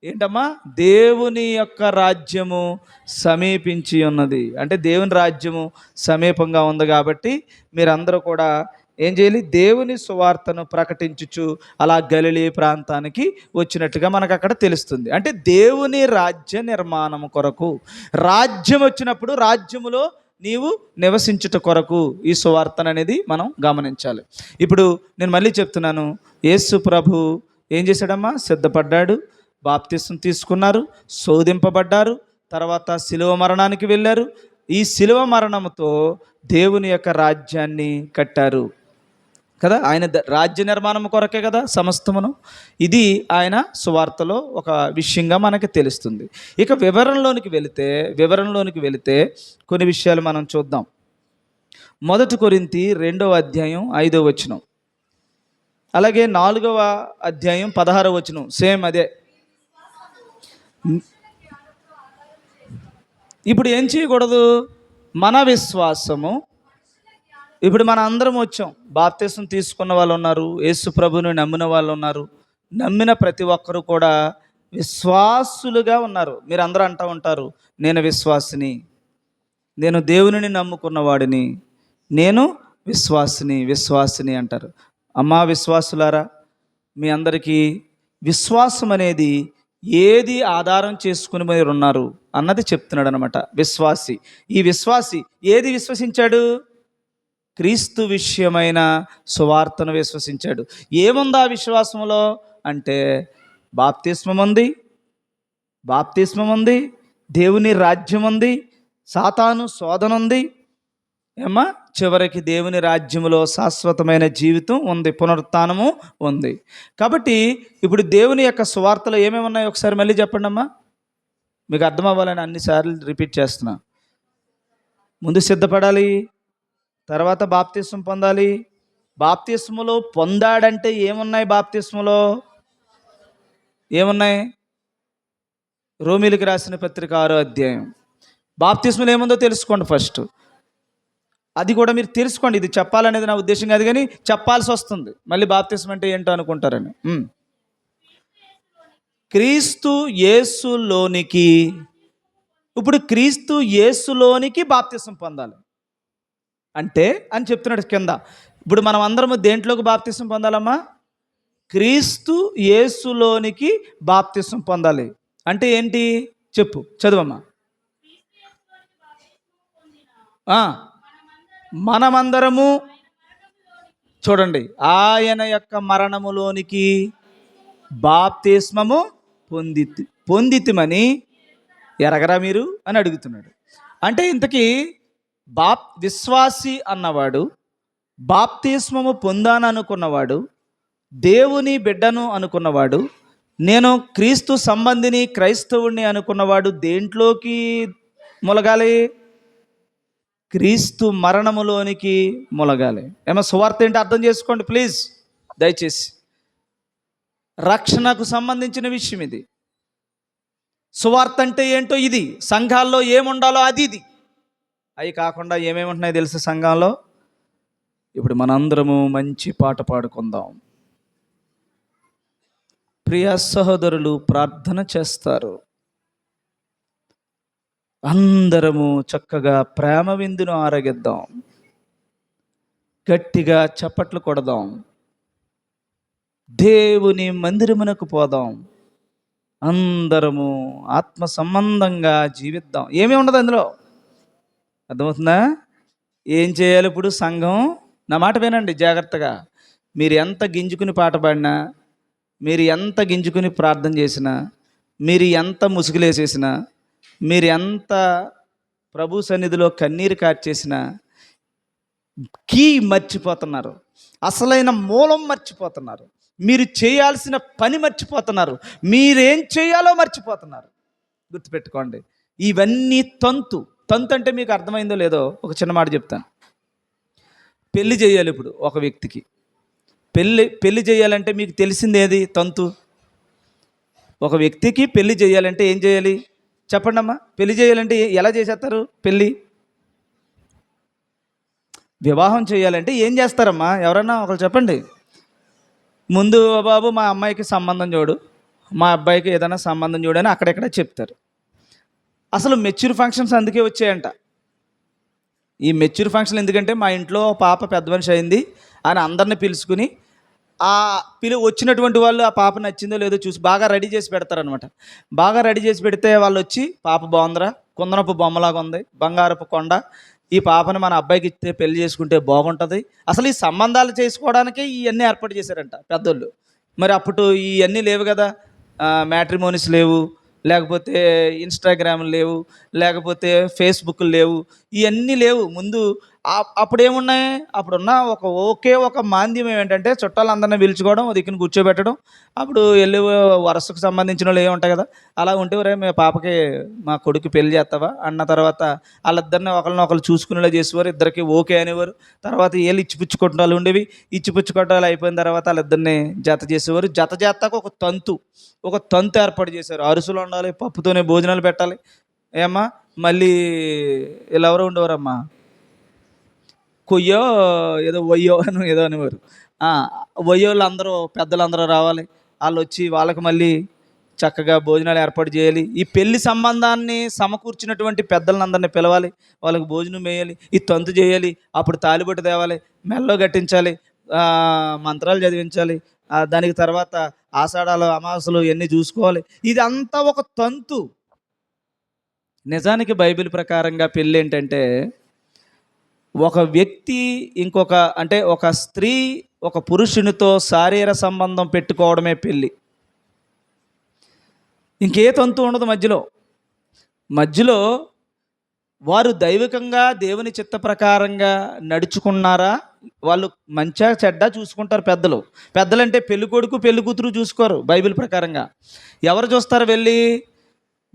ఏంటమ్మా? దేవుని యొక్క రాజ్యము సమీపించి ఉన్నది. అంటే దేవుని రాజ్యము సమీపంగా ఉంది కాబట్టి మీరందరూ కూడా ఏం చేయాలి? దేవుని సువార్తను ప్రకటించుచు అలా గలిలీ ప్రాంతానికి వచ్చినట్టుగా మనకు అక్కడ తెలుస్తుంది. అంటే దేవుని రాజ్య నిర్మాణం కొరకు రాజ్యం వచ్చినప్పుడు రాజ్యములో నీవు నివసించుట కొరకు ఈ సువార్తను అనేది మనం గమనించాలి. ఇప్పుడు నేను మళ్ళీ చెప్తున్నాను, యేసు ప్రభు ఏం చేశాడమ్మా? సిద్ధపడ్డాడు, బాప్తిసం తీసుకున్నారు, శోధింపబడ్డారు, తర్వాత శిలువ మరణానికి వెళ్ళారు. ఈ శిలువ మరణంతో దేవుని యొక్క రాజ్యాన్ని కట్టారు కదా. ఆయన రాజ్య నిర్మాణం కొరకే కదా సమస్తమును. ఇది ఆయన సువార్తలో ఒక విషయంగా మనకి తెలుస్తుంది. ఇక వివరణలోనికి వెళితే కొన్ని విషయాలు మనం చూద్దాం. 1 కొరింథీ 2వ అధ్యాయం 5వ వచనం, అలాగే 4వ అధ్యాయం 16వ వచనం, సేమ్ అదే. ఇప్పుడు ఏం చేయకూడదు? మన విశ్వాసము, ఇప్పుడు మన అందరం వచ్చాం, బాప్తిసం తీసుకున్న వాళ్ళు ఉన్నారు, యేసు ప్రభువుని నమ్మిన వాళ్ళు ఉన్నారు. నమ్మిన ప్రతి ఒక్కరు కూడా విశ్వాసులుగా ఉన్నారు. మీరు అందరూ అంటూ ఉంటారు, నేను విశ్వాసిని, నేను దేవునిని నమ్ముకున్నవాడిని, నేను విశ్వాసిని అంటారు. అమ్మా విశ్వాసులారా, మీ అందరికీ విశ్వాసం అనేది ఏది ఆధారం చేసుకుని మీరు ఉన్నారు అన్నది చెప్తున్నాడు అనమాట. విశ్వాసి, ఈ విశ్వాసి ఏది విశ్వసించాడు? క్రీస్తు విషయమైన సువార్తను విశ్వసించాడు. ఏముంది ఆ విశ్వాసంలో అంటే బాప్తిస్మం ఉంది, దేవుని రాజ్యం ఉంది, సాతాను శోధన ఉంది, ఏమ్మా చివరికి దేవుని రాజ్యములో శాశ్వతమైన జీవితం ఉంది, పునరుత్థానము ఉంది. కాబట్టి ఇప్పుడు దేవుని యొక్క సువార్తలో ఏమేమి ఉన్నాయో ఒకసారి మళ్ళీ చెప్పండి అమ్మా, మీకు అర్థం అవ్వాలని అన్నిసార్లు రిపీట్ చేస్తున్నా. ముందు సిద్ధపడాలి, తర్వాత బాప్తిస్మం పొందాలి. బాప్తిస్మలో పొందాడంటే ఏమున్నాయి? బాప్తిస్మలో ఏమున్నాయి? రోమీలకు రాసిన పత్రిక 6వ అధ్యాయం. బాప్తిస్మలో ఏముందో తెలుసుకోండి ఫస్ట్. అది కూడా మీరు తెలుసుకోండి. ఇది చెప్పాలనేది నా ఉద్దేశం కాదు, కానీ చెప్పాల్సి వస్తుంది. మళ్ళీ బాప్తిస్మం అంటే ఏంటో అనుకుంటారని. క్రీస్తు యేసులోనికి, ఇప్పుడు క్రీస్తు యేసులోనికి బాప్తిస్మం పొందాలి అంటే అని చెప్తున్నాడు కింద. ఇప్పుడు మనం అందరము దేంట్లోకి బాప్తిస్మం పొందాలమ్మా? క్రీస్తు యేసులోనికి బాప్తిస్మం పొందాలి అంటే ఏంటి చెప్పు, చదువమ్మా. మనమందరము చూడండి, ఆయన యొక్క మరణములోనికి బాప్తిస్మము పొందితిమని ఎరగరా మీరు అని అడుగుతున్నాడు. అంటే ఇంతకీ విశ్వాసి అన్నవాడు, బాప్తిస్మము పొందాను అనుకున్నవాడు, దేవుని బిడ్డను అనుకున్నవాడు, నేను క్రీస్తు సంబంధిని, క్రైస్తవుడిని అనుకున్నవాడు దేంట్లోకి మొలగాలి? క్రీస్తు మరణములోనికి మొలగాలి. ఏమో సువార్త ఏంటి అర్థం చేసుకోండి ప్లీజ్, దయచేసి. రక్షణకు సంబంధించిన విషయం ఇది. సువార్త అంటే ఏంటో ఇది, సంఘాల్లో ఏముండాలో అది ఇది. అవి కాకుండా ఏమేమి ఉంటున్నాయి తెలుసు సంఘంలో? ఇప్పుడు మనందరము మంచి పాట పాడుకుందాం. ప్రియ సహోదరులు ప్రార్థన చేస్తారు, అందరము చక్కగా ప్రేమ విందును ఆరగిద్దాం, గట్టిగా చప్పట్లు కొడదాం, దేవుని మందిరమునకు పోదాం, అందరము ఆత్మ సంబంధంగా జీవిద్దాం. ఏమీ ఉండదు అందులో, అర్థమవుతుందా? ఏం చేయాలి ఇప్పుడు సంఘం? నా మాట వినండి జాగ్రత్తగా. మీరు ఎంత గింజుకుని పాట పాడినా, మీరు ఎంత గింజుకుని ప్రార్థన చేసినా, మీరు ఎంత ముసుగులేసేసినా, మీరు ఎంత ప్రభు సన్నిధిలో కన్నీరు కార్చేసినా కీ మర్చిపోతున్నారు, అసలైన మూలం మర్చిపోతున్నారు, మీరు చేయాల్సిన పని మర్చిపోతున్నారు, మీరేం చేయాలో మర్చిపోతున్నారు. గుర్తుపెట్టుకోండి, ఇవన్నీ తంతు అంటే మీకు అర్థమైందో లేదో ఒక చిన్న మాట చెప్తాను. పెళ్లి చేయాలి ఇప్పుడు ఒక వ్యక్తికి. పెళ్లి చేయాలంటే మీకు తెలిసింది ఏది? తంతు. ఒక వ్యక్తికి పెళ్లి చేయాలంటే ఏం చేయాలి చెప్పండి అమ్మా? పెళ్లి చేయాలంటే ఎలా చేసేస్తారు? పెళ్ళి వివాహం చేయాలంటే ఏం చేస్తారమ్మా? ఎవరన్నా ఒకరు చెప్పండి. ముందు బాబు మా అమ్మాయికి సంబంధం చూడు, మా అబ్బాయికి ఏదైనా సంబంధం చూడని అక్కడెక్కడ చెప్తారు. అసలు మెచ్యూర్ ఫంక్షన్స్ అందుకే వచ్చాయంట. ఈ మెచ్యూర్ ఫంక్షన్ ఎందుకంటే మా ఇంట్లో పాప పెద్ద మనిషి అయింది అని అందరిని పిలుచుకుని వచ్చినటువంటి వాళ్ళు ఆ పాప నచ్చిందో లేదో చూసి బాగా రెడీ చేసి పెడతారనమాట. బాగా రెడీ చేసి పెడితే వాళ్ళు వచ్చి, పాప బాగుందిరా, కుందనపు బొమ్మలాగా ఉంది, బంగారపు కొండ, ఈ పాపని మన అబ్బాయికి ఇస్తే పెళ్లి చేసుకుంటే బాగుంటుంది. అసలు ఈ సంబంధాలు చేసుకోవడానికే ఇవన్నీ ఏర్పాటు చేశారంట పెద్దోళ్ళు. మరి అప్పుడు ఇవన్నీ లేవు కదా, మ్యాట్రిమోనీస్ లేవు, లేకపోతే ఇన్స్టాగ్రామ్లు లేవు, లేకపోతే ఫేస్బుక్లు లేవు, ఇవన్నీ లేవు ముందు. అప్పుడు ఏమున్నాయి, అప్పుడున్న ఒకే ఒక మాంద్యం ఏంటంటే చుట్టాలందరినీ పిలుచుకోవడం, దిక్కుని కూర్చోబెట్టడం. అప్పుడు వెళ్ళి వరసకు సంబంధించిన వాళ్ళు ఏముంటాయి కదా, అలా ఉంటే రే మీ పాపకి మా కొడుకు పెళ్లి చేస్తావా అన్న తర్వాత వాళ్ళిద్దరిని ఒకరినొకరు చూసుకునేలా చేసేవారు. ఇద్దరికి ఓకే అనేవారు. తర్వాత వీళ్ళు ఇచ్చిపుచ్చుకోవటాలు ఉండేవి. ఇచ్చిపుచ్చుకోవటాలు అయిపోయిన తర్వాత వాళ్ళిద్దరిని జత చేసేవారు. జత చేస్తాక ఒక తంతు ఏర్పాటు చేశారు. అరుసులు ఉండాలి, పప్పుతోనే భోజనాలు పెట్టాలి. ఏమ్మా మళ్ళీ వీళ్ళు ఎవరో ఉండేవారమ్మా, కొయ్యో ఏదో వయ్యో అని ఏదో అనేవారు. వయ్యోళ్ళు అందరూ పెద్దలందరూ రావాలి. వాళ్ళు వచ్చి వాళ్ళకి మళ్ళీ చక్కగా భోజనాలు ఏర్పాటు చేయాలి. ఈ పెళ్లి సంబంధాన్ని సమకూర్చినటువంటి పెద్దలందరినీ పిలవాలి, వాళ్ళకి భోజనం వేయాలి, ఈ తంతు చేయాలి, అప్పుడు తాలిబొట్టు తేవాలి, మెల్లో కట్టించాలి, మంత్రాలు చదివించాలి. దానికి తర్వాత ఆషాఢాలు అమావాస్యలు ఇవన్నీ చూసుకోవాలి. ఇదంతా ఒక తంతు. నిజానికి బైబిల్ ప్రకారంగా పెళ్ళి ఏంటంటే, ఒక వ్యక్తి అంటే ఒక స్త్రీ ఒక పురుషునితో శారీర సంబంధం పెట్టుకోవడమే పెళ్ళి. ఇంకే తంతు ఉండదు మధ్యలో వారు దైవికంగా దేవుని చిత్త ప్రకారంగా నడుచుకున్నారా, వాళ్ళు మంచిగా చెడ్డ చూసుకుంటారు. పెద్దలంటే పెళ్లి కొడుకు పెళ్లి కూతురు చూసుకోరు. బైబిల్ ప్రకారంగా ఎవరు చూస్తారు, వెళ్ళి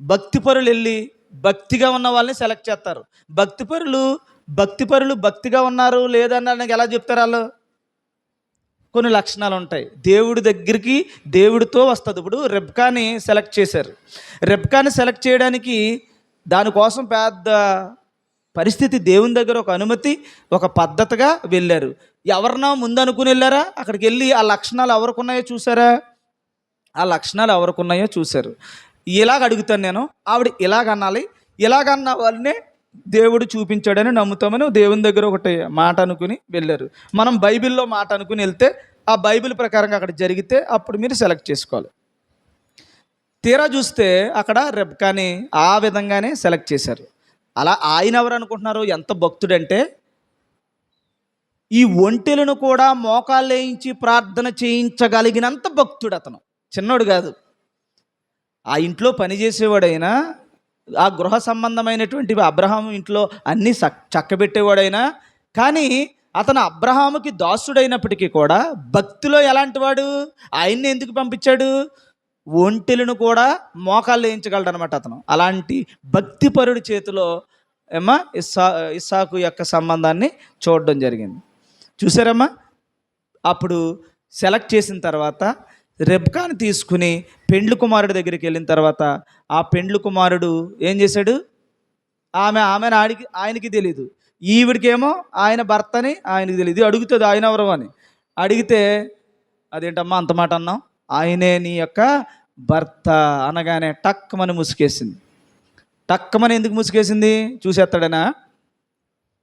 భక్తిపరులు వెళ్ళి భక్తిగా ఉన్న వాళ్ళని సెలెక్ట్ చేస్తారు. భక్తిపరులు భక్తిగా ఉన్నారు లేదన్నానికి ఎలా చెప్తారు? వాళ్ళు కొన్ని లక్షణాలు ఉంటాయి. దేవుడి దగ్గరికి దేవుడితో వస్తుంది. ఇప్పుడు రెబ్కాని సెలెక్ట్ చేశారు. రెబ్కాని సెలెక్ట్ చేయడానికి దానికోసం పెద్ద పరిస్థితి, దేవుని దగ్గర ఒక అనుమతి, ఒక పద్ధతిగా వెళ్ళారు. ఎవరినో ముందు అనుకుని వెళ్ళారా, అక్కడికి వెళ్ళి ఆ లక్షణాలు ఎవరికున్నాయో చూసారా? ఆ లక్షణాలు ఎవరికున్నాయో చూశారు. ఇలాగ అడుగుతాను నేను, ఆవిడ ఇలాగన్నాలి, ఇలాగన్న వాళ్ళనే దేవుడు చూపించాడని నమ్ముతామని దేవుని దగ్గర ఒకటి మాట అనుకుని వెళ్ళారు. మనం బైబిల్లో మాట అనుకుని వెళ్తే ఆ బైబిల్ ప్రకారంగా అక్కడ జరిగితే అప్పుడు మీరు సెలెక్ట్ చేసుకోవాలి. తీరా చూస్తే అక్కడ రెబ్కాని ఆ విధంగానే సెలెక్ట్ చేశారు. అలా ఆయన ఎవరు అనుకుంటున్నారు, ఎంత భక్తుడంటే ఈ ఒంటెలను కూడా మోకాళ్ళు వేయించి ప్రార్థన చేయించగలిగినంత భక్తుడు అతను. చిన్నోడు కాదు. ఆ ఇంట్లో పనిచేసేవాడైనా, ఆ గృహ సంబంధమైనటువంటి అబ్రహాము ఇంట్లో అన్నీ చక్కబెట్టేవాడైనా, కానీ అతను అబ్రహాముకి దాసుడైనప్పటికీ కూడా భక్తిలో ఎలాంటి వాడు? ఆయన్ని ఎందుకు పంపించాడు? ఒంటెలను కూడా మోకాళ్ళు వేయించగలడు అనమాట అతను. అలాంటి భక్తిపరుడి చేతిలో ఇస్సాకు యొక్క సంబంధాన్ని చూడడం జరిగింది. చూసారమ్మా? అప్పుడు సెలెక్ట్ చేసిన తర్వాత రెబ్కాని తీసుకుని పెండ్లి కుమారుడి దగ్గరికి వెళ్ళిన తర్వాత ఆ పెండ్లి కుమారుడు ఏం చేశాడు? ఆమెను ఆయనకి తెలీదు, ఈవిడికేమో ఆయన భర్తని ఆయనకి తెలియదు. అడుగుతుంది ఆయన ఎవరు అని. అడిగితే అదేంటమ్మా అంత మాట అన్నావు, ఆయనే నీ యొక్క భర్త అనగానే టక్కమని ముసుకేసింది. టక్కమని ఎందుకు ముసుకేసింది? చూసేస్తాడనా?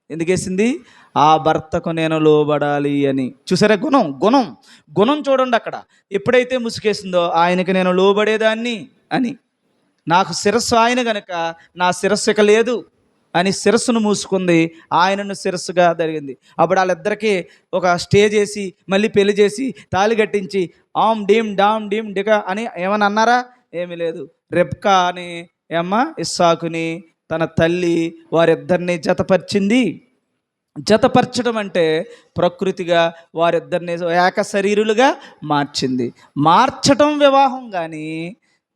ఎందుకేసింది? ఆ భర్తకు నేను లోబడాలి అని. చూసారా? గుణం చూడండి. అక్కడ ఎప్పుడైతే ముసుకేసిందో ఆయనకి నేను లోబడేదాన్ని అని, నాకు శిరస్సు ఆయన గనక నా శిరస్సు ఇక లేదు అని శిరస్సును మూసుకుంది, ఆయనను శిరస్సుగా జరిగింది. అప్పుడు వాళ్ళిద్దరికీ ఒక స్టేజ్ వేసి మళ్ళీ పెళ్లి చేసి తాళి కట్టించి ఆమ్ డీమ్ డామ్ డీమ్ డిక అని ఏమని అన్నారా? ఏమీ లేదు. రెబ్కా అని ఇస్సాకుని తన తల్లి వారిద్దరిని జతపరచడం అంటే ప్రకృతిగా వారిద్దరిని ఏక శరీరులుగా మార్చటం వివాహం, కానీ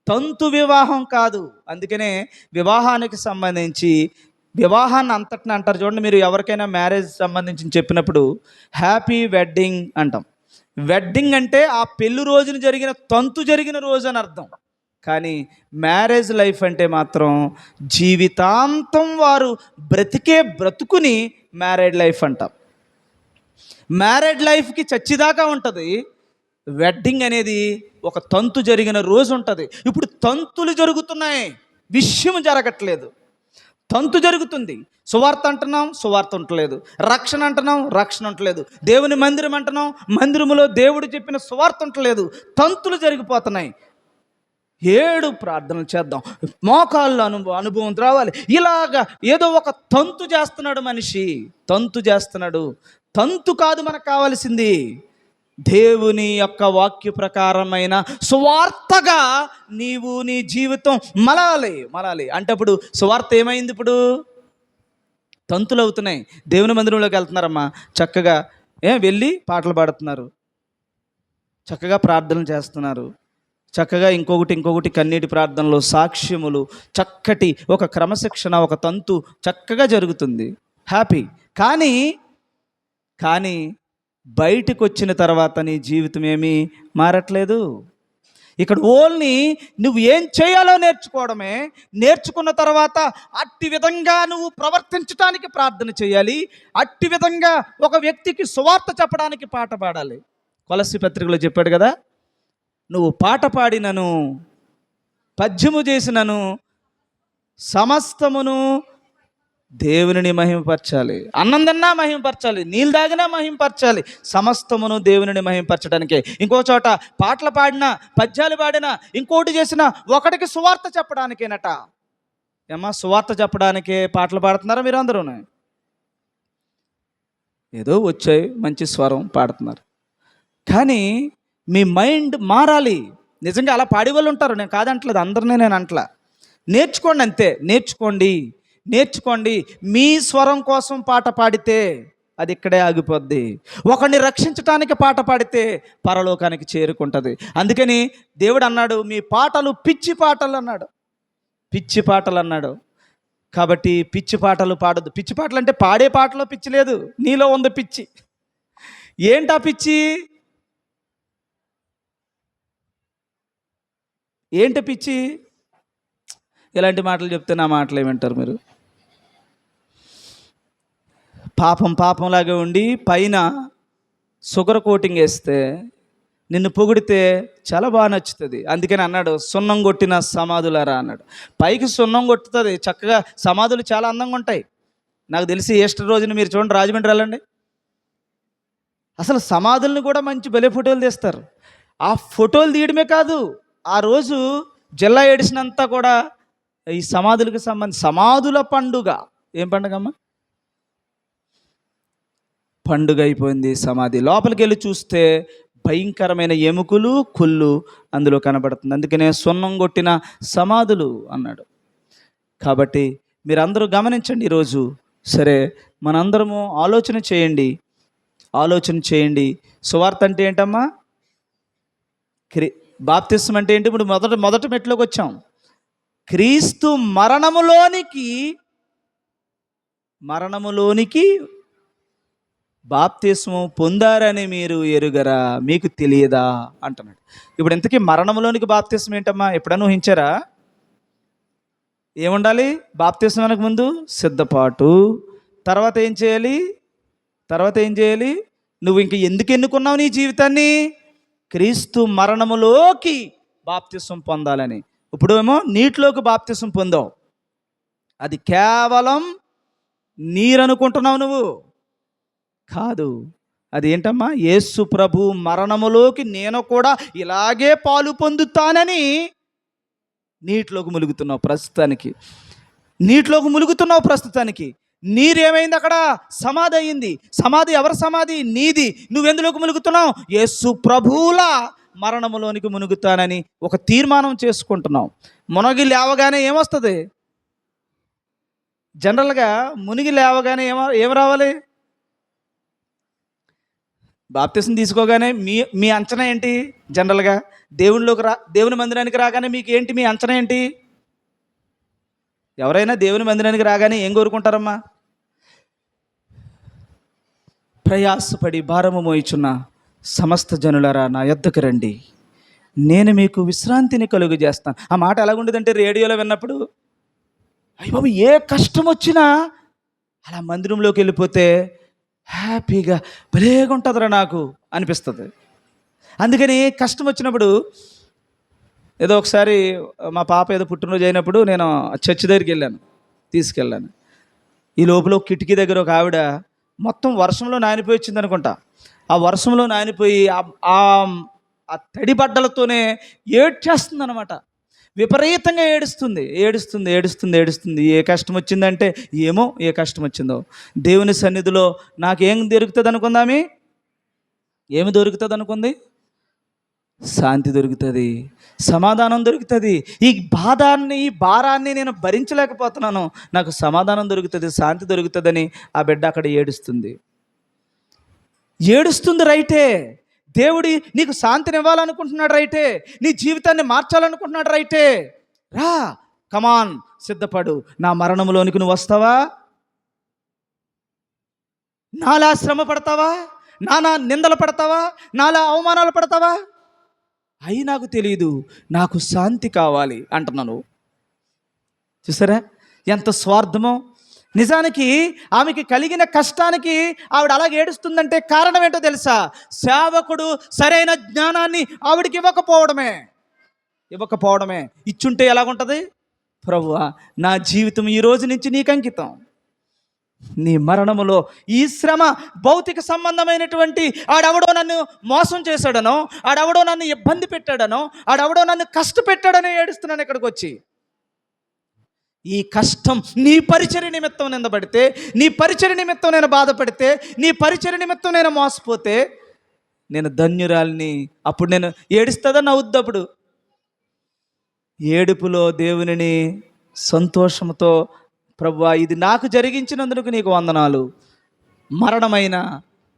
తంతు వివాహం కాదు. అందుకనే వివాహానికి సంబంధించి వివాహాన్ని అంతటిని అంటారు చూడండి. మీరు ఎవరికైనా మ్యారేజ్ సంబంధించి చెప్పినప్పుడు హ్యాపీ వెడ్డింగ్ అంటాం. వెడ్డింగ్ అంటే ఆ పెళ్లి రోజున జరిగిన తంతు జరిగిన రోజు అని అర్థం. కానీ మ్యారేజ్ లైఫ్ అంటే మాత్రం జీవితాంతం వారు బ్రతుకుని మ్యారేడ్ లైఫ్ అంటాం. మ్యారేడ్ లైఫ్కి చచ్చిదాకా ఉంటుంది. వెడ్డింగ్ అనేది ఒక తంతు జరిగిన రోజు ఉంటుంది. ఇప్పుడు తంతులు జరుగుతున్నాయి, విషయం జరగట్లేదు. తంతు జరుగుతుంది. సువార్త అంటున్నాం, సువార్త ఉండలేదు. రక్షణ అంటున్నాం, రక్షణ ఉండలేదు. దేవుని మందిరం అంటున్నాం, మందిరములో దేవుడు చెప్పిన సువార్త ఉండలేదు. తంతులు జరిగిపోతున్నాయి. 7 ప్రార్థనలు చేద్దాం, మోకాళ్ళ అనుభవం రావాలి. ఇలాగా ఏదో ఒక తంతు చేస్తున్నాడు మనిషి, తంతు చేస్తున్నాడు. తంతు కాదు మనకు కావాల్సింది, దేవుని యొక్క వాక్య ప్రకారమైన సువార్తగా నీవు నీ జీవితం మలాలి. అంటే అప్పుడు సువార్త ఏమైంది? ఇప్పుడు తంతులు అవుతున్నాయి. దేవుని మందిరంలోకి వెళ్తున్నారమ్మా, చక్కగా వెళ్ళి పాటలు పాడుతున్నారు, చక్కగా ప్రార్థనలు చేస్తున్నారు, చక్కగా ఇంకొకటి కన్నీటి ప్రార్థనలు, సాక్ష్యములు, చక్కటి ఒక క్రమశిక్షణ, ఒక తంతు చక్కగా జరుగుతుంది, హ్యాపీ. కానీ బయటకు వచ్చిన తర్వాత నీ జీవితం ఏమీ మారట్లేదు. ఇక్కడ ఓన్లీ నువ్వు ఏం చేయాలో నేర్చుకోవడమే. నేర్చుకున్న తర్వాత అట్టి విధంగా నువ్వు ప్రవర్తించడానికి ప్రార్థన చేయాలి. అట్టి విధంగా ఒక వ్యక్తికి సువార్త చెప్పడానికి పాట పాడాలి. కొలస్సీ పత్రికలో చెప్పాడు కదా, నువ్వు పాట పాడినను, పద్యము చేసినను సమస్తమును దేవునిని మహిమపరచాలి. అన్నం తిన్నా మహిమపరచాలి, నీళ్ళు తాగినా మహిమపరచాలి, సమస్తమును దేవునిని మహిమపరచడానికే. ఇంకో చోట పాటలు పాడినా, పద్యాలు పాడినా, ఇంకోటి చేసినా ఒకటికి సువార్త చెప్పడానికేనట. ఏమ్మా, సువార్త చెప్పడానికే పాటలు పాడుతున్నారా మీరు అందరూ? ఏదో వచ్చాయి, మంచి స్వరం పాడుతున్నారు, కానీ మీ మైండ్ మారాలి. నిజంగా అలా పాడే వాళ్ళు ఉంటారు, నేను కాదంటలేదు, అందరినీ నేను అంటలా. నేర్చుకోండి, అంతే. నేర్చుకోండి. మీ స్వరం కోసం పాట పాడితే అది ఇక్కడే ఆగిపోద్ది. ఒకరిని రక్షించటానికి పాట పాడితే పరలోకానికి చేరుకుంటుంది. అందుకని దేవుడు అన్నాడు, మీ పాటలు పిచ్చి పాటలు అన్నాడు. కాబట్టి పిచ్చి పాటలు పాడొద్దు. పిచ్చి పాటలు అంటే పాడే పాటలో పిచ్చి లేదు, నీలో ఉంది పిచ్చి. ఏంటా పిచ్చి? ఏంటి పిచ్చి? ఇలాంటి మాటలు చెప్తే నా మాటలు ఏమంటారు మీరు? పాపంలాగా ఉండి పైన షుగర్ కోటింగ్ వేస్తే నిన్ను పొగిడితే చాలా బాగా నచ్చుతుంది. అందుకని అన్నాడు, సున్నం కొట్టిన సమాధులారా అన్నాడు. పైకి సున్నం కొట్టుతుంది, చక్కగా సమాధులు చాలా అందంగా ఉంటాయి. నాకు తెలిసి ఈస్టర్ రోజున మీరు చూడండి, రాజమండ్రి వెళ్ళండి, అసలు సమాధులను కూడా మంచి భలే ఫోటోలు తీస్తారు. ఆ ఫోటోలు తీయడమే కాదు, ఆ రోజు జిల్లా ఎడిసినంతా కూడా ఈ సమాధులకు సంబంధించి సమాధుల పండుగ. ఏం పండుగమ్మా? పండుగ అయిపోయింది సమాధి. లోపలికి వెళ్ళి చూస్తే భయంకరమైన ఎముకలు, కుళ్ళు అందులో కనబడుతుంది. అందుకనే సున్నం కొట్టిన సమాధులు అన్నాడు. కాబట్టి మీరందరూ గమనించండి ఈరోజు. సరే, మనందరము ఆలోచన చేయండి. సువార్త అంటే ఏంటమ్మా? బాప్తిస్మం అంటే ఏంటి? ఇప్పుడు మొదటి మెట్లోకి వచ్చాం. క్రీస్తు మరణములోనికి బాప్తిస్మం పొందారని మీరు ఎరుగరా? మీకు తెలియదా అంటున్నాడు. ఇప్పుడు ఇంతకీ మరణములోనికి బాప్తిస్మం ఏంటమ్మా? ఎప్పుడన్నా ఊహించారా? ఏముండాలి బాప్తిస్మానికి ముందు? సిద్ధపాటు. తర్వాత ఏం చేయాలి? నువ్వు ఇంక ఎందుకు ఎన్నుకున్నావు నీ జీవితాన్ని? క్రీస్తు మరణములోకి బాప్తిస్మం పొందాలని. ఇప్పుడు ఏమో నీటిలోకి బాప్తిస్మం పొందావు, అది కేవలం నీరు అనుకుంటున్నావు నువ్వు. కాదు, అది ఏంటమ్మా? యేసు ప్రభు మరణములోకి నేను కూడా ఇలాగే పాలు పొందుతానని నీటిలోకి ములుగుతున్నావు ప్రస్తుతానికి. నీరేమైంది? అక్కడ సమాధి అయింది. సమాధి ఎవరి సమాధి? నీది. నువ్వెందులోకి ములుగుతున్నావు? యేసు ప్రభువుల మరణములోనికి మునుగుతానని ఒక తీర్మానం చేసుకుంటున్నావు. మునిగి లేవగానే ఏమొస్తుంది? జనరల్గా మునిగి లేవగానే ఏం రావాలి? బాప్తిసం తీసుకోగానే మీ అంచనా ఏంటి? జనరల్గా దేవుని మందిరానికి రాగానే మీకు ఏంటి మీ అంచనా ఏంటి? ఎవరైనా దేవుని మందిరానికి రాగానే ఏం కోరుకుంటారమ్మా? ప్రయాసపడి భారము మోయిచున్న సమస్త జనులారా నా యొద్దకు రండి, నేను మీకు విశ్రాంతిని కలుగు చేస్తాను. ఆ మాట ఎలాగుండేదంటే, రేడియోలో విన్నప్పుడు అయ్య బాబు, ఏ కష్టం వచ్చినా అలా మందిరంలోకి వెళ్ళిపోతే హ్యాపీగా భలేగా ఉంటుందిరా నాకు అనిపిస్తుంది. అందుకని కష్టం వచ్చినప్పుడు, ఏదో ఒకసారి మా పాప ఏదో పుట్టినరోజు అయినప్పుడు నేను చర్చి దగ్గరికి తీసుకెళ్ళాను. ఈ లోపల కిటికీ దగ్గర ఒక ఆవిడ మొత్తం వర్షంలో నానిపోయి వచ్చింది అనుకుంటా. ఆ వర్షంలో నానిపోయి ఆ తడి బట్టలతోనే ఏడ్చేస్తుంది అనమాట. విపరీతంగా ఏడుస్తుంది ఏడుస్తుంది ఏడుస్తుంది ఏడుస్తుంది. ఏ కష్టం వచ్చిందంటే ఏమో ఏ కష్టం వచ్చిందో. దేవుని సన్నిధిలో నాకేం దొరుకుతుంది అనుకుందామి? ఏమి దొరుకుతుంది అనుకుంది? శాంతి దొరుకుతుంది, సమాధానం దొరుకుతుంది. ఈ ఈ భారాన్ని నేను భరించలేకపోతున్నాను, నాకు సమాధానం దొరుకుతుంది, శాంతి దొరుకుతుందని ఆ బిడ్డ అక్కడ ఏడుస్తుంది. ఏడుస్తుంది రైటే. దేవుడి నీకు శాంతిని ఇవ్వాలనుకుంటున్నాడు రైటే. నీ జీవితాన్ని మార్చాలనుకుంటున్నాడు రైటే. రా, కమాన్, సిద్ధపడు. నా మరణంలోనికి నువ్వు వస్తావా? నాలా శ్రమ పడతావా? నానా నిందలు పడతావా? నాలా అవమానాలు పడతావా? అయి నాకు తెలియదు, నాకు శాంతి కావాలి అంటున్నాను. చూసారా ఎంత స్వార్థమో. నిజానికి ఆమెకి కలిగిన కష్టానికి ఆవిడ అలాగే ఏడుస్తుందంటే కారణం ఏంటో తెలుసా? సేవకుడు సరైన జ్ఞానాన్ని ఆవిడికి ఇవ్వకపోవడమే. ఇచ్చుంటే ఎలాగుంటుంది? ప్రభువా, నా జీవితం ఈ రోజు నుంచి నీకు అంకితం. నీ మరణములో ఈ శ్రమ భౌతిక సంబంధమైనటువంటి ఆడెవడో నన్ను మోసం చేశాడనో, ఆడెవడో నన్ను ఇబ్బంది పెట్టాడనో, ఆడెవడో నన్ను కష్టపెట్టాడనో ఏడుస్తున్నాను ఇక్కడికి వచ్చి. ఈ కష్టం నీ పరిచర్య నిమిత్తం నిందబడితే, నీ పరిచర్య నిమిత్తం నేను బాధపడితే, నీ పరిచర్య నిమిత్తం నేను మోసపోతే నేను ధన్యురాలిని. అప్పుడు నేను ఏడుస్తుందా నవ్వుద్దు? అప్పుడు ఏడుపులో దేవునిని సంతోషంతో, ప్రభువా ఇది నాకు జరిగించినందుకు నీకు వందనాలు. మరణమైన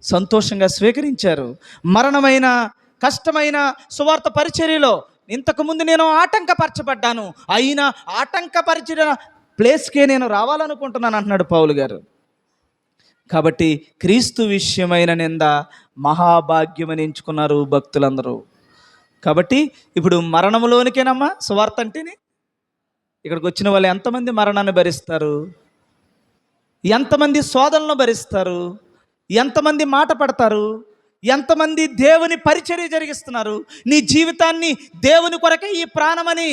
సంతోషంగా స్వీకరించారు. మరణమైన కష్టమైన సువార్త పరిచర్యలో ఇంతకుముందు నేను ఆటంకపరచబడ్డాను, అయినా ఆటంకపరిచిన ప్లేస్కే నేను రావాలనుకుంటున్నాను అంటున్నాడు పౌలు గారు. కాబట్టి క్రీస్తు విషయమైన నింద మహాభాగ్యమని ఎంచుకున్నారు భక్తులందరూ. కాబట్టి ఇప్పుడు మరణంలోనికేనమ్మా సువార్త అంటేనే. ఇక్కడికి వచ్చిన వాళ్ళు ఎంతమంది మరణాన్ని భరిస్తారు? ఎంతమంది శోధనలను భరిస్తారు? ఎంతమంది మాట పడతారు? ఎంతమంది దేవుని పరిచర్య జరిగిస్తున్నారు? నీ జీవితాన్ని దేవుని కొరకే, ఈ ప్రాణమని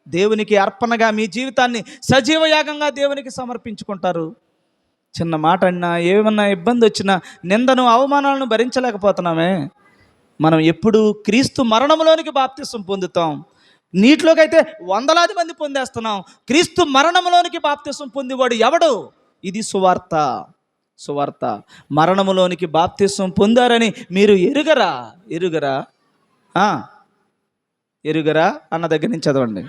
దేవునికి అర్పణగా మీ జీవితాన్ని సజీవ యాగంగా దేవునికి సమర్పించుకుంటారు. చిన్న మాట అన్నా, ఏమన్నా ఇబ్బంది వచ్చినా, నిందను అవమానాలను భరించలేకపోతున్నామే. మనం ఎప్పుడు క్రీస్తు మరణంలోనికి బాప్తిసం పొందుతాం. నీటిలోకి అయితే వందలాది మంది పొందేస్తున్నాం. క్రీస్తు మరణంలోనికి బాప్తిసం పొందేవాడు ఎవడు? ఇది సువార్త. మరణములోనికి బాప్తిసం పొందారని మీరు ఎరుగరా అన్న దగ్గర నుంచి చదవండి.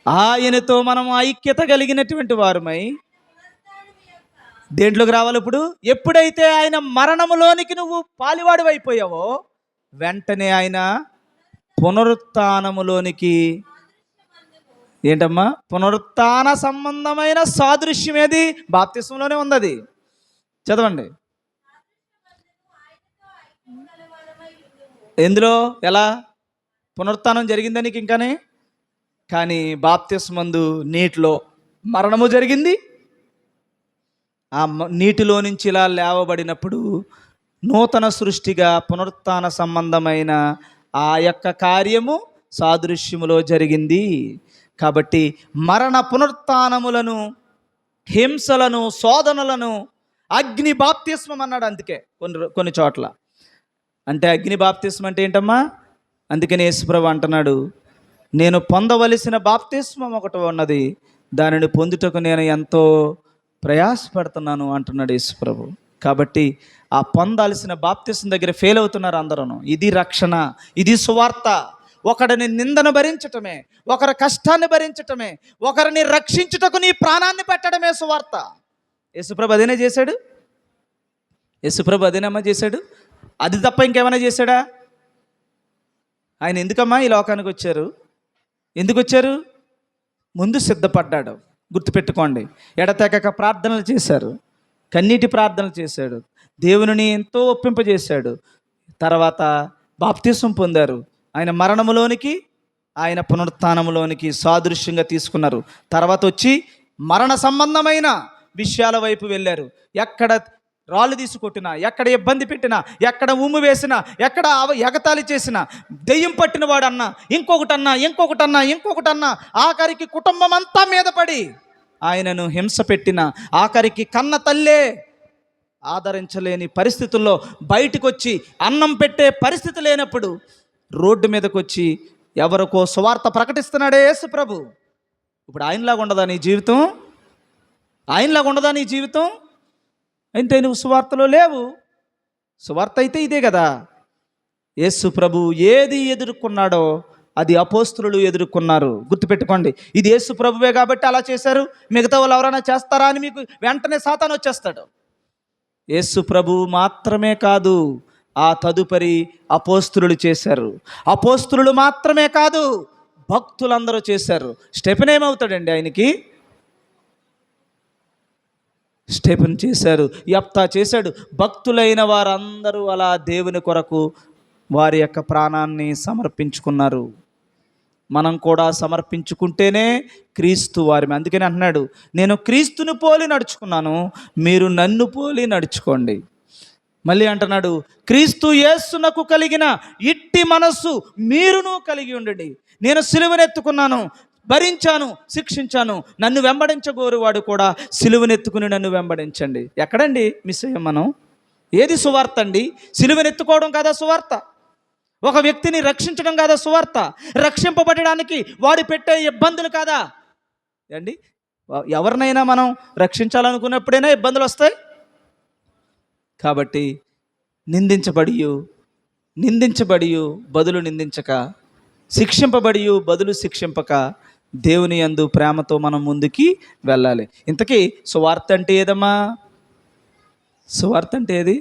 ఆయనతో మనం ఐక్యత కలిగినటువంటి వారమై దేంట్లోకి రావాలి? ఇప్పుడు ఎప్పుడైతే ఆయన మరణములోనికి నువ్వు పాలివాడు అయిపోయావో, వెంటనే ఆయన పునరుత్థానములోనికి. ఏంటమ్మా? పునరుత్థాన సంబంధమైన సాదృశ్యం ఏది? బాప్తిస్మంలోనే ఉంది. అది చదవండి. ఎందులో? ఎలా? పునరుత్థానం జరిగిందా నీకు ఇంకానే? కానీ బాప్తిస్మందు నీటిలో మరణము జరిగింది. ఆ నీటిలో నుంచి ఇలా లేవబడినప్పుడు నూతన సృష్టిగా పునరుత్థాన సంబంధమైన ఆ యొక్క కార్యము సాదృశ్యములో జరిగింది. కాబట్టి మరణ పునరుత్థానములను, హింసలను, శోధనలను అగ్ని బాప్తిస్మం అన్నాడు. అందుకే కొన్ని చోట్ల అంటే అగ్ని బాప్తిస్మం అంటే ఏంటమ్మా? అందుకని యేసుప్రభు అంటున్నాడు, నేను పొందవలసిన బాప్తిస్మం ఒకటి ఉన్నది, దానిని పొందుటకు నేను ఎంతో ప్రయాసపడుతున్నాను అంటున్నాడు యేసుప్రభు. కాబట్టి ఆ పొందాల్సిన బాప్తిస్మం దగ్గర ఫెయిల్ అవుతున్నారు అందరూ. ఇది రక్షణ, ఇది సువార్త. ఒకరిని నిందను భరించటమే, ఒకరి కష్టాన్ని భరించటమే, ఒకరిని రక్షించుటకు నీ ప్రాణాన్ని పెట్టడమే సువార్త. యేసుప్రభు అదేనే చేశాడు. యేసుప్రభు అదేనమ్మా చేశాడు. అది తప్ప ఇంకేమైనా చేశాడా? ఆయన ఎందుకమ్మా ఈ లోకానికి వచ్చారు? ఎందుకు వచ్చారు? ముందు సిద్ధపడ్డాడు. గుర్తుపెట్టుకోండి. ఎడతెగక ప్రార్థనలు చేశారు, కన్నీటి ప్రార్థనలు చేశాడు, దేవునిని ఎంతో ఒప్పింపజేశాడు. తర్వాత బాప్తిసం పొందారు. ఆయన మరణములోనికి, ఆయన పునరుత్థానములోనికి సాదృశ్యంగా తీసుకున్నారు. తర్వాత వచ్చి మరణ సంబంధమైన విషయాల వైపు వెళ్ళారు. ఎక్కడ రాళ్ళు తీసుకొట్టినా, ఎక్కడ ఇబ్బంది పెట్టినా, ఎక్కడ ఉమ్ము వేసినా, ఎక్కడ ఎగతాళి చేసినా, దెయ్యం పట్టిన వాడన్నా, ఇంకొకటన్నా, ఆఖరికి కుటుంబం అంతా మీద పడి ఆయనను హింస పెట్టిన, ఆఖరికి కన్న తల్లే ఆదరించలేని పరిస్థితుల్లో బయటకు వచ్చి అన్నం పెట్టే పరిస్థితి లేనప్పుడు రోడ్డు మీదకి వచ్చి ఎవరికో సువార్త ప్రకటిస్తున్నాడే యేసు ప్రభు. ఇప్పుడు ఆయనలాగా ఉండదా నీ జీవితం? ఆయనలాగా ఉండదా నీ జీవితం? అయితే నువ్వు సువార్తలో లేవు. సువార్త అయితే ఇదే కదా. యేసు ప్రభు ఏది ఎదుర్కొన్నాడో అది అపోస్తులు ఎదుర్కొన్నారు. గుర్తుపెట్టుకోండి, ఇది యేసు ప్రభువే కాబట్టి అలా చేశారు, మిగతా వాళ్ళు ఎవరైనా చేస్తారా అని మీకు వెంటనే సాతాను వచ్చేస్తాడు. యేసు ప్రభు మాత్రమే కాదు, ఆ తదుపరి అపోస్తులు చేశారు. అపోస్తులు మాత్రమే కాదు, భక్తులందరూ చేశారు. స్టెఫెన్ ఏమవుతాడండి? ఆయనకి స్టెఫెన్ చేశారు, యెఫ్తా చేశాడు. భక్తులైన వారందరూ అలా దేవుని కొరకు వారి యొక్క ప్రాణాన్ని సమర్పించుకున్నారు. మనం కూడా సమర్పించుకుంటేనే క్రీస్తు వారిని. అందుకని అంటున్నాడు, నేను క్రీస్తుని పోలి నడుచుకున్నాను, మీరు నన్ను పోలి నడుచుకోండి. మళ్ళీ అంటున్నాడు, క్రీస్తు యేసునకు కలిగిన ఇట్టి మనస్సు మీరును కలిగి ఉండండి. నేను సిలువనెత్తుకున్నాను, భరించాను, శిక్షించాను, నన్ను వెంబడించగోరువాడు కూడా సిలువనెత్తుకుని నన్ను వెంబడించండి. ఎక్కడండి మిస్ అయ్యాం మనం? ఏది సువార్త అండి? సిలువనెత్తుకోవడం కదా సువార్త. ఒక వ్యక్తిని రక్షించడం కాదా సువార్త? రక్షింపబడడానికి వాడు పెట్టే ఇబ్బందులు కాదా అండి? ఎవరినైనా మనం రక్షించాలనుకున్నప్పుడైనా ఇబ్బందులు వస్తాయి. కాబట్టి నిందించబడి బదులు నిందించక, శిక్షింపబడి బదులు శిక్షింపక, దేవుని యందు ప్రేమతో మనం ముందుకి వెళ్ళాలి. ఇంతకీ సువార్త అంటే ఏదమ్మా? సువార్త అంటే ఏది?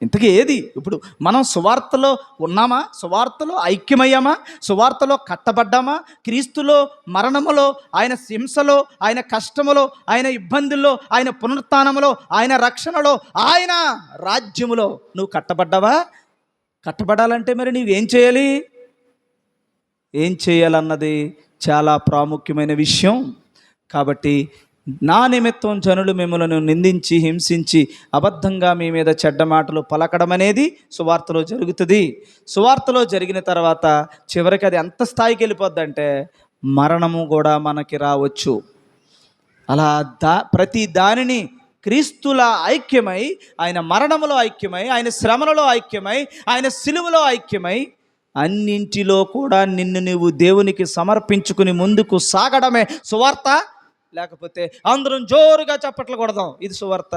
ఇంతకీ ఏది? ఇప్పుడు మనం సువార్తలో ఉన్నామా? సువార్తలో ఐక్యమయ్యామా? సువార్తలో కట్టబడ్డామా? క్రీస్తులో మరణములో, ఆయన హింసలో, ఆయన కష్టములో, ఆయన ఇబ్బందుల్లో, ఆయన పునరుత్థానములో, ఆయన రక్షణలో, ఆయన రాజ్యములో నువ్వు కట్టబడ్డావా? కట్టబడాలంటే మరి నీవేం చేయాలి? ఏం చేయాలన్నది చాలా ప్రాముఖ్యమైన విషయం. కాబట్టి నా నిమిత్తం జనులు మిమ్మల్ని నిందించి, హింసించి, అబద్ధంగా మీ మీద చెడ్డ మాటలు పలకడం అనేది సువార్తలో జరుగుతుంది. సువార్తలో జరిగిన తర్వాత చివరికి అది ఎంత స్థాయికి వెళ్ళిపోద్దంటే మరణము కూడా మనకి రావచ్చు. అలా ప్రతి దానిని క్రీస్తుల ఐక్యమై, ఆయన మరణములో ఐక్యమై, ఆయన శ్రమలలో ఐక్యమై, ఆయన సిలువలో ఐక్యమై, అన్నింటిలో కూడా నిన్ను నువ్వు దేవునికి సమర్పించుకుని ముందుకు సాగడమే సువార్త. లేకపోతే అందరం జోరుగా చప్పట్లు కొడదాం, ఇది సువార్త?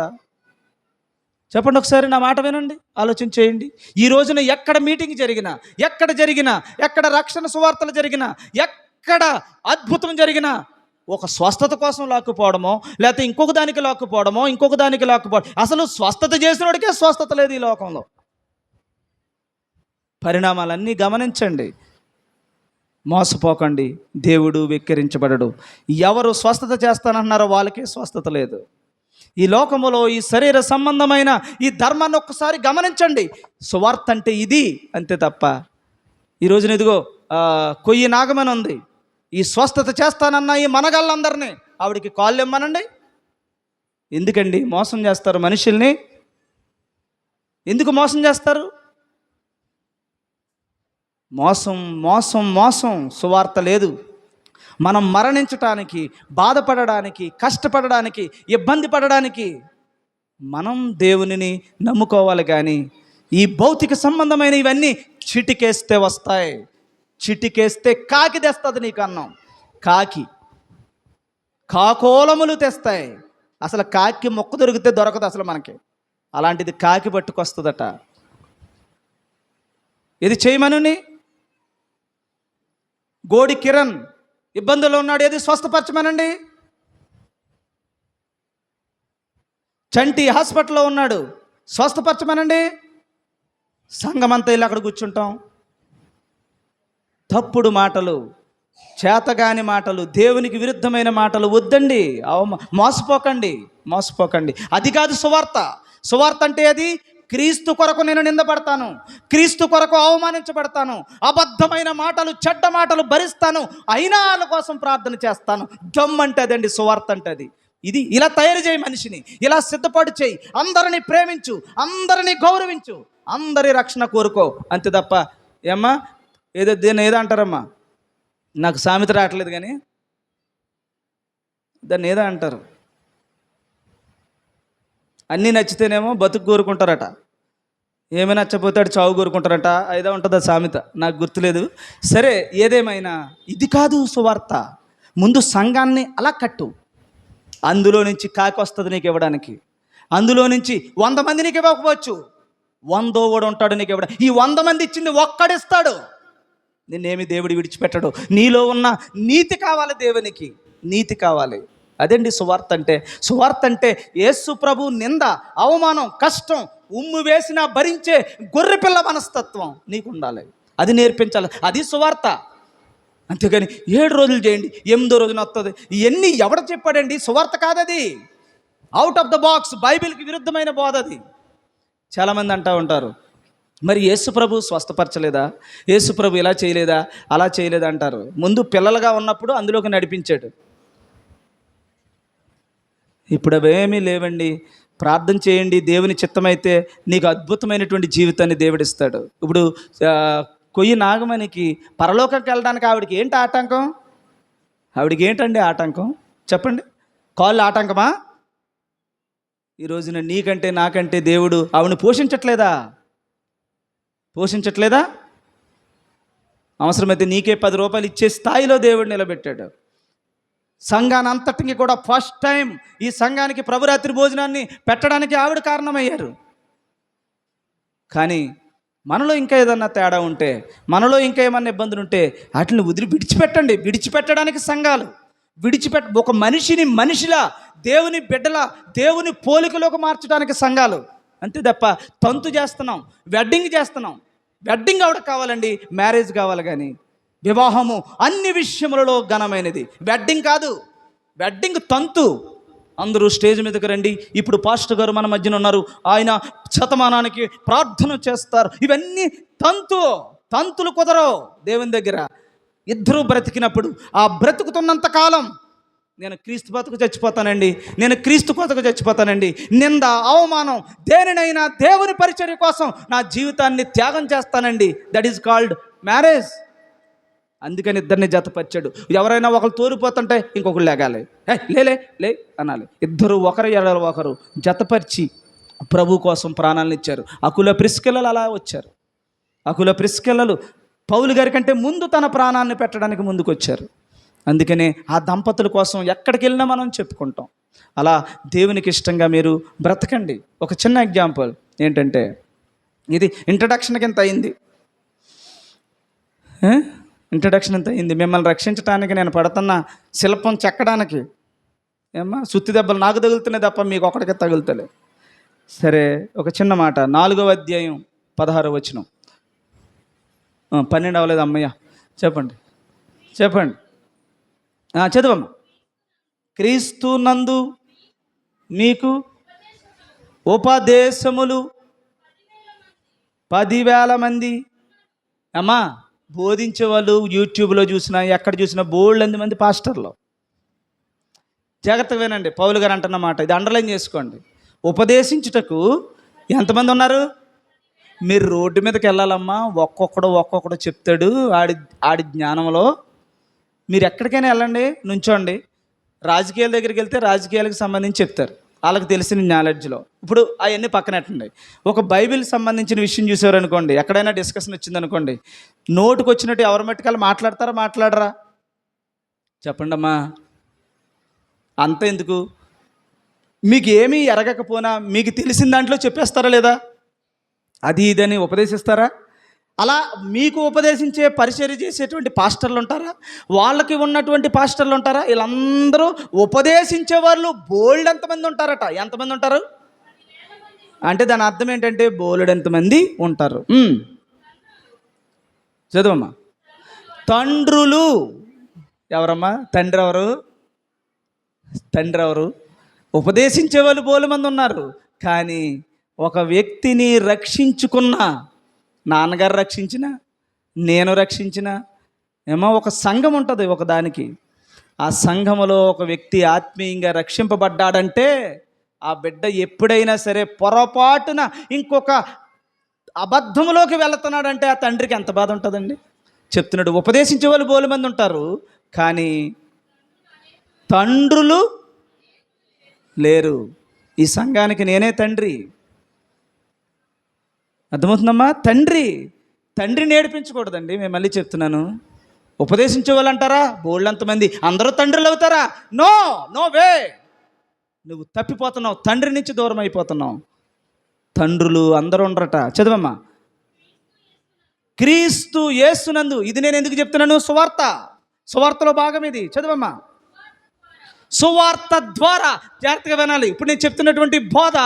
చెప్పండి ఒకసారి, నా మాట వినండి, ఆలోచన చేయండి. ఈ రోజున ఎక్కడ మీటింగ్ జరిగినా, ఎక్కడ రక్షణ సువార్తలు జరిగినా, ఎక్కడ అద్భుతం జరిగినా ఒక స్వస్థత కోసం లాక్కుపోవడమో, లేకపోతే ఇంకొక దానికి లాక్కుపోవడం. అసలు స్వస్థత చేసినోడికే స్వస్థత లేదు ఈ లోకంలో. పరిణామాలన్నీ గమనించండి. మోసపోకండి, దేవుడు వెక్కిరించబడడు. ఎవరు స్వస్థత చేస్తానంటున్నారో వాళ్ళకే స్వస్థత లేదు. ఈ లోకములో ఈ శరీర సంబంధమైన ఈ ధర్మాన్ని ఒక్కసారి గమనించండి. సువార్త అంటే ఇది అంతే తప్ప. ఈ రోజున ఇదిగో కొయ్యి నాగమని ఉంది, ఈ స్వస్థత చేస్తానన్న ఈ మనగాళ్ళందరినీ ఆవిడికి కాళ్ళు ఇమ్మనండి. ఎందుకండి మోసం చేస్తారు మనుషుల్ని? ఎందుకు మోసం చేస్తారు? మోసం. సువార్త లేదు. మనం మరణించటానికి, బాధపడడానికి, కష్టపడడానికి, ఇబ్బంది పడడానికి మనం దేవునిని నమ్ముకోవాలి. కానీ ఈ భౌతిక సంబంధమైన ఇవన్నీ చిటికేస్తే వస్తాయి. చిటికేస్తే కాకి తెస్తుంది నీకు అన్నం. కాకోలములు తెస్తాయి. అసలు కాకి మొక్క దొరకదు అసలు మనకి. అలాంటిది కాకి పట్టుకొస్తుందట. ఇది చేయమనుని గోడి కిరణ్ ఇబ్బందుల్లో ఉన్నాడు, ఏది స్వస్థపరచమనండి. చంటి హాస్పిటల్లో ఉన్నాడు, స్వస్థపరచమనండి. సంఘమంతా వెళ్ళి అక్కడ కూర్చుంటాం. తప్పుడు మాటలు, చేతగాని మాటలు, దేవునికి విరుద్ధమైన మాటలు వద్దండి. మోసపోకండి. అది కాదు సువార్త. సువార్త అంటే అది క్రీస్తు కొరకు నేను నిందపడతాను, క్రీస్తు కొరకు అవమానించబడతాను, అబద్ధమైన మాటలు, చెడ్డ మాటలు భరిస్తాను, అయినా వాళ్ళ కోసం ప్రార్థన చేస్తాను. దమ్మంటే అదండి సువార్త అంటే. అది ఇది ఇలా తయారు చేయి మనిషిని, ఇలా సిద్ధపాటు చేయి. అందరినీ ప్రేమించు, అందరినీ గౌరవించు, అందరి రక్షణ కోరుకో, అంతే తప్ప. ఏమ్మా దీన్ని ఏదో అంటారమ్మా, నాకు సామెత రావట్లేదు కానీ దాన్ని ఏదో అంటారు. అన్నీ నచ్చితేనేమో బతుకు కోరుకుంటారట. ఏమైనా నచ్చపోతాడు చావు కోరుకుంటారంట, అయిదా ఉంటుందా సామెత, నాకు గుర్తులేదు. సరే, ఏదేమైనా ఇది కాదు సువార్త. ముందు సంఘాన్ని అలా కట్టు, అందులో నుంచి కాకి వస్తుంది నీకు ఇవ్వడానికి. అందులో నుంచి 100 మంది నీకు ఇవ్వకపోవచ్చు, 100 వాడు ఉంటాడు నీకు ఇవ్వడం. ఈ 100 మంది ఇచ్చింది ఒక్కడిస్తాడు, నిన్నేమి దేవుడు విడిచిపెట్టడు. నీలో ఉన్న నీతి కావాలి, దేవునికి నీతి కావాలి. అదండి సువార్త అంటే. సువార్త అంటే యేసు ప్రభు నింద, అవమానం, కష్టం, ఉమ్ము వేసినా భరించే గొర్రెపిల్ల మనస్తత్వం నీకు ఉండాలి. అది నేర్పించాలి, అది సువార్త. అంతేగాని 7 రోజులు చేయండి, 8వ రోజున వస్తుంది, ఇవన్నీ ఎవడ చెప్పాడండి? సువార్త కాదది, అవుట్ ఆఫ్ ద బాక్స్, బైబిల్కి విరుద్ధమైన బోధ అది. చాలామంది అంటూ ఉంటారు, మరి యేసు ప్రభు స్వస్థపరచలేదా, యేసు ప్రభు ఇలా చేయలేదా, అలా చేయలేదా అంటారు. ముందు పిల్లలుగా ఉన్నప్పుడు అందులోకి నడిపించాడు, ఇప్పుడు అవేమీ లేవండి. ప్రార్థన చేయండి, దేవుని చిత్తమైతే నీకు అద్భుతమైనటువంటి జీవితాన్ని దేవుడిస్తాడు. ఇప్పుడు కొయ్యి నాగమణికి పరలోకంకి వెళ్ళడానికి ఆవిడకి ఏంటి ఆటంకం? ఆవిడకి ఏంటండి ఆటంకం చెప్పండి? కాళ్ళు ఆటంకమా? ఈ రోజున నీకంటే నాకంటే దేవుడు ఆవిడని పోషించట్లేదా? అవసరమైతే నీకే 10 రూపాయలు ఇచ్చే స్థాయిలో దేవుడు నిలబెట్టాడు. సంఘాన్ని అంతటికి కూడా ఫస్ట్ టైం ఈ సంఘానికి ప్రభురాత్రి భోజనాన్ని పెట్టడానికి ఆవిడ కారణమయ్యారు. కానీ మనలో ఇంకా ఏదన్నా తేడా ఉంటే, మనలో ఇంకా ఏమన్నా ఇబ్బందులు ఉంటే వాటిని విడిచిపెట్టండి. విడిచిపెట్టడానికి సంఘాలు ఒక మనిషిని మనిషిలా, దేవుని బిడ్డలా, దేవుని పోలికలోకి మార్చడానికి సంఘాలు. అంతే తప్ప తంతు చేస్తున్నాం, వెడ్డింగ్ ఆవిడ కావాలండి, మ్యారేజ్ కావాలి. కానీ వివాహము అన్ని విషయములలో ఘనమైనది, వెడ్డింగ్ కాదు. వెడ్డింగ్ తంతు. అందరూ స్టేజ్ మీదకి రండి, ఇప్పుడు పాస్టర్ గారు మన మధ్యన ఉన్నారు, ఆయన శతమానానికి ప్రార్థన చేస్తారు. ఇవన్నీ తంతులు కుదరవు దేవుని దగ్గర. ఇద్దరూ బ్రతికినప్పుడు, ఆ బ్రతుకుతున్నంత కాలం నేను క్రీస్తు బతుకు చచ్చిపోతానండి, నింద, అవమానం, దేనినైనా దేవుని పరిచర్య కోసం నా జీవితాన్ని త్యాగం చేస్తానండి. That is called marriage. అందుకని ఇద్దరిని జతపరిచాడు. ఎవరైనా ఒకరు తోరిపోతుంటే ఇంకొకరు లేగాలి, లే అనాలి. ఇద్దరు ఒకరు ఎడల ఒకరు జతపరిచి ప్రభు కోసం ప్రాణాలను ఇచ్చారు. అకుల ప్రిస్కిల్లలు అలా వచ్చారు. అకుల ప్రిస్కిల్లలు పౌలు గారి కంటే ముందు తన ప్రాణాన్ని పెట్టడానికి ముందుకు వచ్చారు. అందుకనే ఆ దంపతుల కోసం ఎక్కడికి వెళ్ళినా మనం చెప్పుకుంటాం. అలా దేవునికి ఇష్టంగా మీరు బ్రతకండి. ఒక చిన్న ఎగ్జాంపుల్ ఏంటంటే, ఇది ఇంట్రడక్షన్ ఎంత అయింది, మిమ్మల్ని రక్షించడానికి నేను పడుతున్న శిల్పం చెక్కడానికి. సుత్తి దెబ్బలు నాకు తగులుతున్నాయి తప్ప మీకు ఒకటికే తగులుతలే. సరే, ఒక చిన్న మాట, 4వ అధ్యాయం 16వ వచనం. 12 అవ్వలేదు అమ్మయ్య, చెప్పండి చదవమ్మ. క్రీస్తు నందు మీకు ఉపదేశములు 10,000 మంది. అమ్మా, బోధించే వాళ్ళు యూట్యూబ్లో చూసినా, ఎక్కడ చూసినా బోల్డ్ మంది పాస్టర్లు. జాగ్రత్తగా వినండి, పౌలు గారు అంటున్నమాట, ఇది అండర్లైన్ చేసుకోండి. ఉపదేశించుటకు ఎంతమంది ఉన్నారు? మీరు రోడ్డు మీదకి వెళ్ళాలమ్మా, ఒక్కొక్కడు చెప్తాడు ఆడి జ్ఞానంలో. మీరు ఎక్కడికైనా వెళ్ళండి, నుంచోండి, రాజకీయాల దగ్గరికి వెళ్తే రాజకీయాలకు సంబంధించి చెప్తారు, వాళ్ళకి తెలిసిన నాలెడ్జ్లో. ఇప్పుడు అవన్నీ పక్కనెట్టండి. ఒక బైబిల్ సంబంధించిన విషయం చూసారు అనుకోండి, ఎక్కడైనా డిస్కషన్ వచ్చిందనుకోండి, నోటుకు వచ్చినట్టు ఎవరి మట్టుకల్లా మాట్లాడరా? చెప్పండి అమ్మా. అంత ఎందుకు? మీకు ఏమీ ఎరగకపోయినా మీకు తెలిసిన దాంట్లో చెప్పేస్తారా లేదా? అది ఇదని ఉపదేశిస్తారా? అలా మీకు ఉపదేశించే పరిచర్య చేసేటువంటి పాస్టర్లు ఉంటారా? వాళ్ళకి ఉన్నటువంటి పాస్టర్లు ఉంటారా? వీళ్ళందరూ ఉపదేశించే వాళ్ళు బోల్డ్ ఎంతమంది ఉంటారట. ఎంతమంది ఉంటారు అంటే దాని అర్థం ఏంటంటే బోల్డ్ ఎంతమంది ఉంటారు. చదువమ్మా. తండ్రులు ఎవరమ్మా? తండ్రి ఎవరు? ఉపదేశించే వాళ్ళు బోలు మంది ఉన్నారు. కానీ ఒక వ్యక్తిని రక్షించుకున్న, నాన్నగారు రక్షించిన, నేను రక్షించిన ఒక సంఘం ఉంటుంది ఒకదానికి. ఆ సంఘములో ఒక వ్యక్తి ఆత్మీయంగా రక్షింపబడ్డాడంటే ఆ బిడ్డ ఎప్పుడైనా సరే పొరపాటున ఇంకొక అబద్ధంలోకి వెళుతున్నాడంటే ఆ తండ్రికి ఎంత బాధ ఉంటుందండి. చెప్తున్నాడు, ఉపదేశించే వాళ్ళు బోలు మంది ఉంటారు, కానీ తండ్రులు లేరు. ఈ సంఘానికి నేనే తండ్రి. అర్థమవుతుందమ్మా? తండ్రి నేర్పించకూడదండి. మేము మళ్ళీ చెప్తున్నాను. ఉపదేశించే వాళ్ళు అంటారా బోళ్ళంతమంది అందరూ తండ్రులు అవుతారా? No, no way. నువ్వు తప్పిపోతున్నావు, తండ్రి నుంచి దూరం అయిపోతున్నావు. తండ్రులు అందరూ ఉండరట. చదవమ్మా. క్రీస్తు యేసునందు. ఇది నేను ఎందుకు చెప్తున్నాను? సువార్తలో భాగం ఇది. చదవమ్మా. సువార్త ద్వారా, జాగ్రత్తగా వినాలి. ఇప్పుడు నేను చెప్తున్నటువంటి బోధ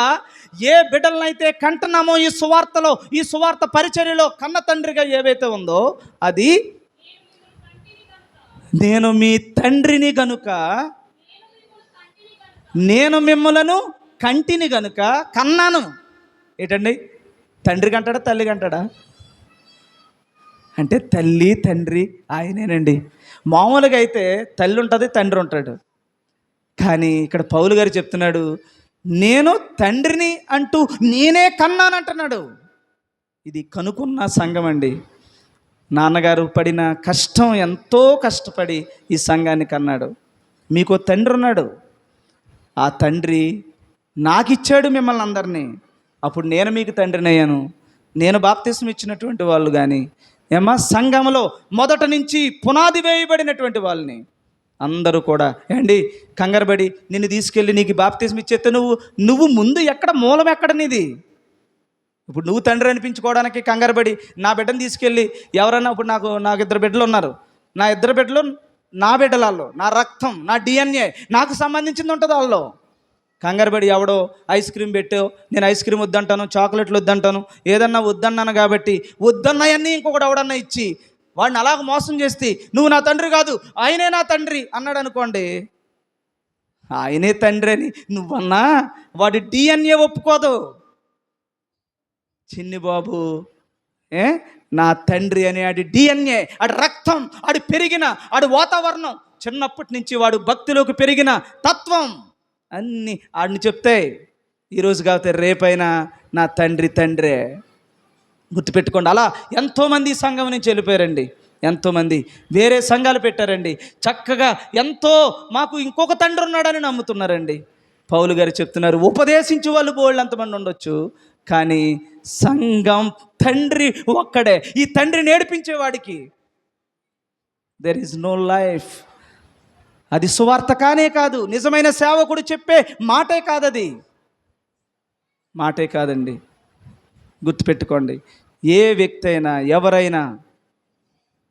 ఏ బిడ్డలనైతే కంటున్నామో ఈ సువార్త పరిచర్యలో కన్న తండ్రిగా ఏవైతే ఉందో అది, నేను మీ తండ్రిని గనుక, నేను మిమ్మలను కంటిని గనుక కన్నాను. ఏంటండి? తండ్రి కంటాడా తల్లి కంటాడా? అంటే తల్లి తండ్రి ఆయనేనండి. మామూలుగా అయితే తల్లి ఉంటుంది, తండ్రి ఉంటాడు. కానీ ఇక్కడ పౌలు గారు చెప్తున్నాడు, నేను తండ్రిని అంటూ నేనే కన్నానంటున్నాడు. ఇది కనుక్కున్న సంఘం అండి. నాన్నగారు పడిన కష్టం, ఎంతో కష్టపడి ఈ సంఘాన్ని కన్నాడు. మీకు తండ్రి ఉన్నాడు. ఆ తండ్రి నాకు ఇచ్చాడు మిమ్మల్ని అందరినీ. అప్పుడు నేను మీకు తండ్రిని అయ్యాను. నేను బాప్తిస్మం ఇచ్చినటువంటి వాళ్ళు కానీ సంఘంలో మొదట నుంచి పునాది వేయబడినటువంటి వాళ్ళని అందరూ కూడా ఏండి కంగారుబడి నిన్ను తీసుకెళ్ళి నీకు బాప్తిస్మం ఇచ్చేస్తే నువ్వు ముందు ఎక్కడ, మూలం ఎక్కడ నీది? ఇప్పుడు నువ్వు తండ్రి అనిపించుకోవడానికి కంగారుబడి నా బిడ్డను తీసుకెళ్ళి ఎవరన్నా, ఇప్పుడు నాకు 2 బిడ్డలు ఉన్నారు. నా 2 బిడ్డలు నా బిడ్డలలో, నా రక్తం, నా DNA నాకు సంబంధించింది ఉంటుంది. వాళ్ళు కంగారుబడి ఎవడో ఐస్ క్రీమ్ పెట్టావు, నేను ఐస్ క్రీమ్ వద్దంటాను, చాక్లెట్లు వద్దంటాను, ఏదన్నా వద్దన్నాను కాబట్టి వద్దన్నాయన్నీ ఇంకొకటి ఎవడన్నా ఇచ్చి వాడిని అలాగ మోసం చేస్తే నువ్వు నా తండ్రి కాదు, ఆయనే నా తండ్రి అన్నాడు అనుకోండి. ఆయనే తండ్రి అని నువ్వన్నా వాడి DNA ఒప్పుకోదు. చిన్ని బాబు నా తండ్రి అని ఆడి DNA, ఆడి రక్తం, ఆడి పెరిగిన ఆడి వాతావరణం, చిన్నప్పటి నుంచి వాడు భక్తిలోకి పెరిగిన తత్వం అన్నీ ఆడిని చెప్తాయి. ఈరోజు కాకపోతే రేపైనా నా తండ్రే. గుర్తుపెట్టుకోండి. అలా ఎంతోమంది ఈ సంఘం నుంచి వెళ్ళిపోయారండి. ఎంతోమంది వేరే సంఘాలు పెట్టారండి. చక్కగా ఎంతో మాకు ఇంకొక తండ్రి ఉన్నాడని నమ్ముతున్నారండి. పౌలు గారు చెప్తున్నారు, ఉపదేశించే వాళ్ళు బోళ్ళు అంతమంది ఉండొచ్చు, కానీ సంఘం తండ్రి ఒక్కడే. ఈ తండ్రి నేర్పించేవాడికి దెర్ ఈజ్ నో లైఫ్. అది సువార్త కానే కాదు. నిజమైన సేవకుడు చెప్పే మాటే కాదు. అది మాటే కాదండి. గుర్తుపెట్టుకోండి. ఏ వ్యక్తి అయినా, ఎవరైనా,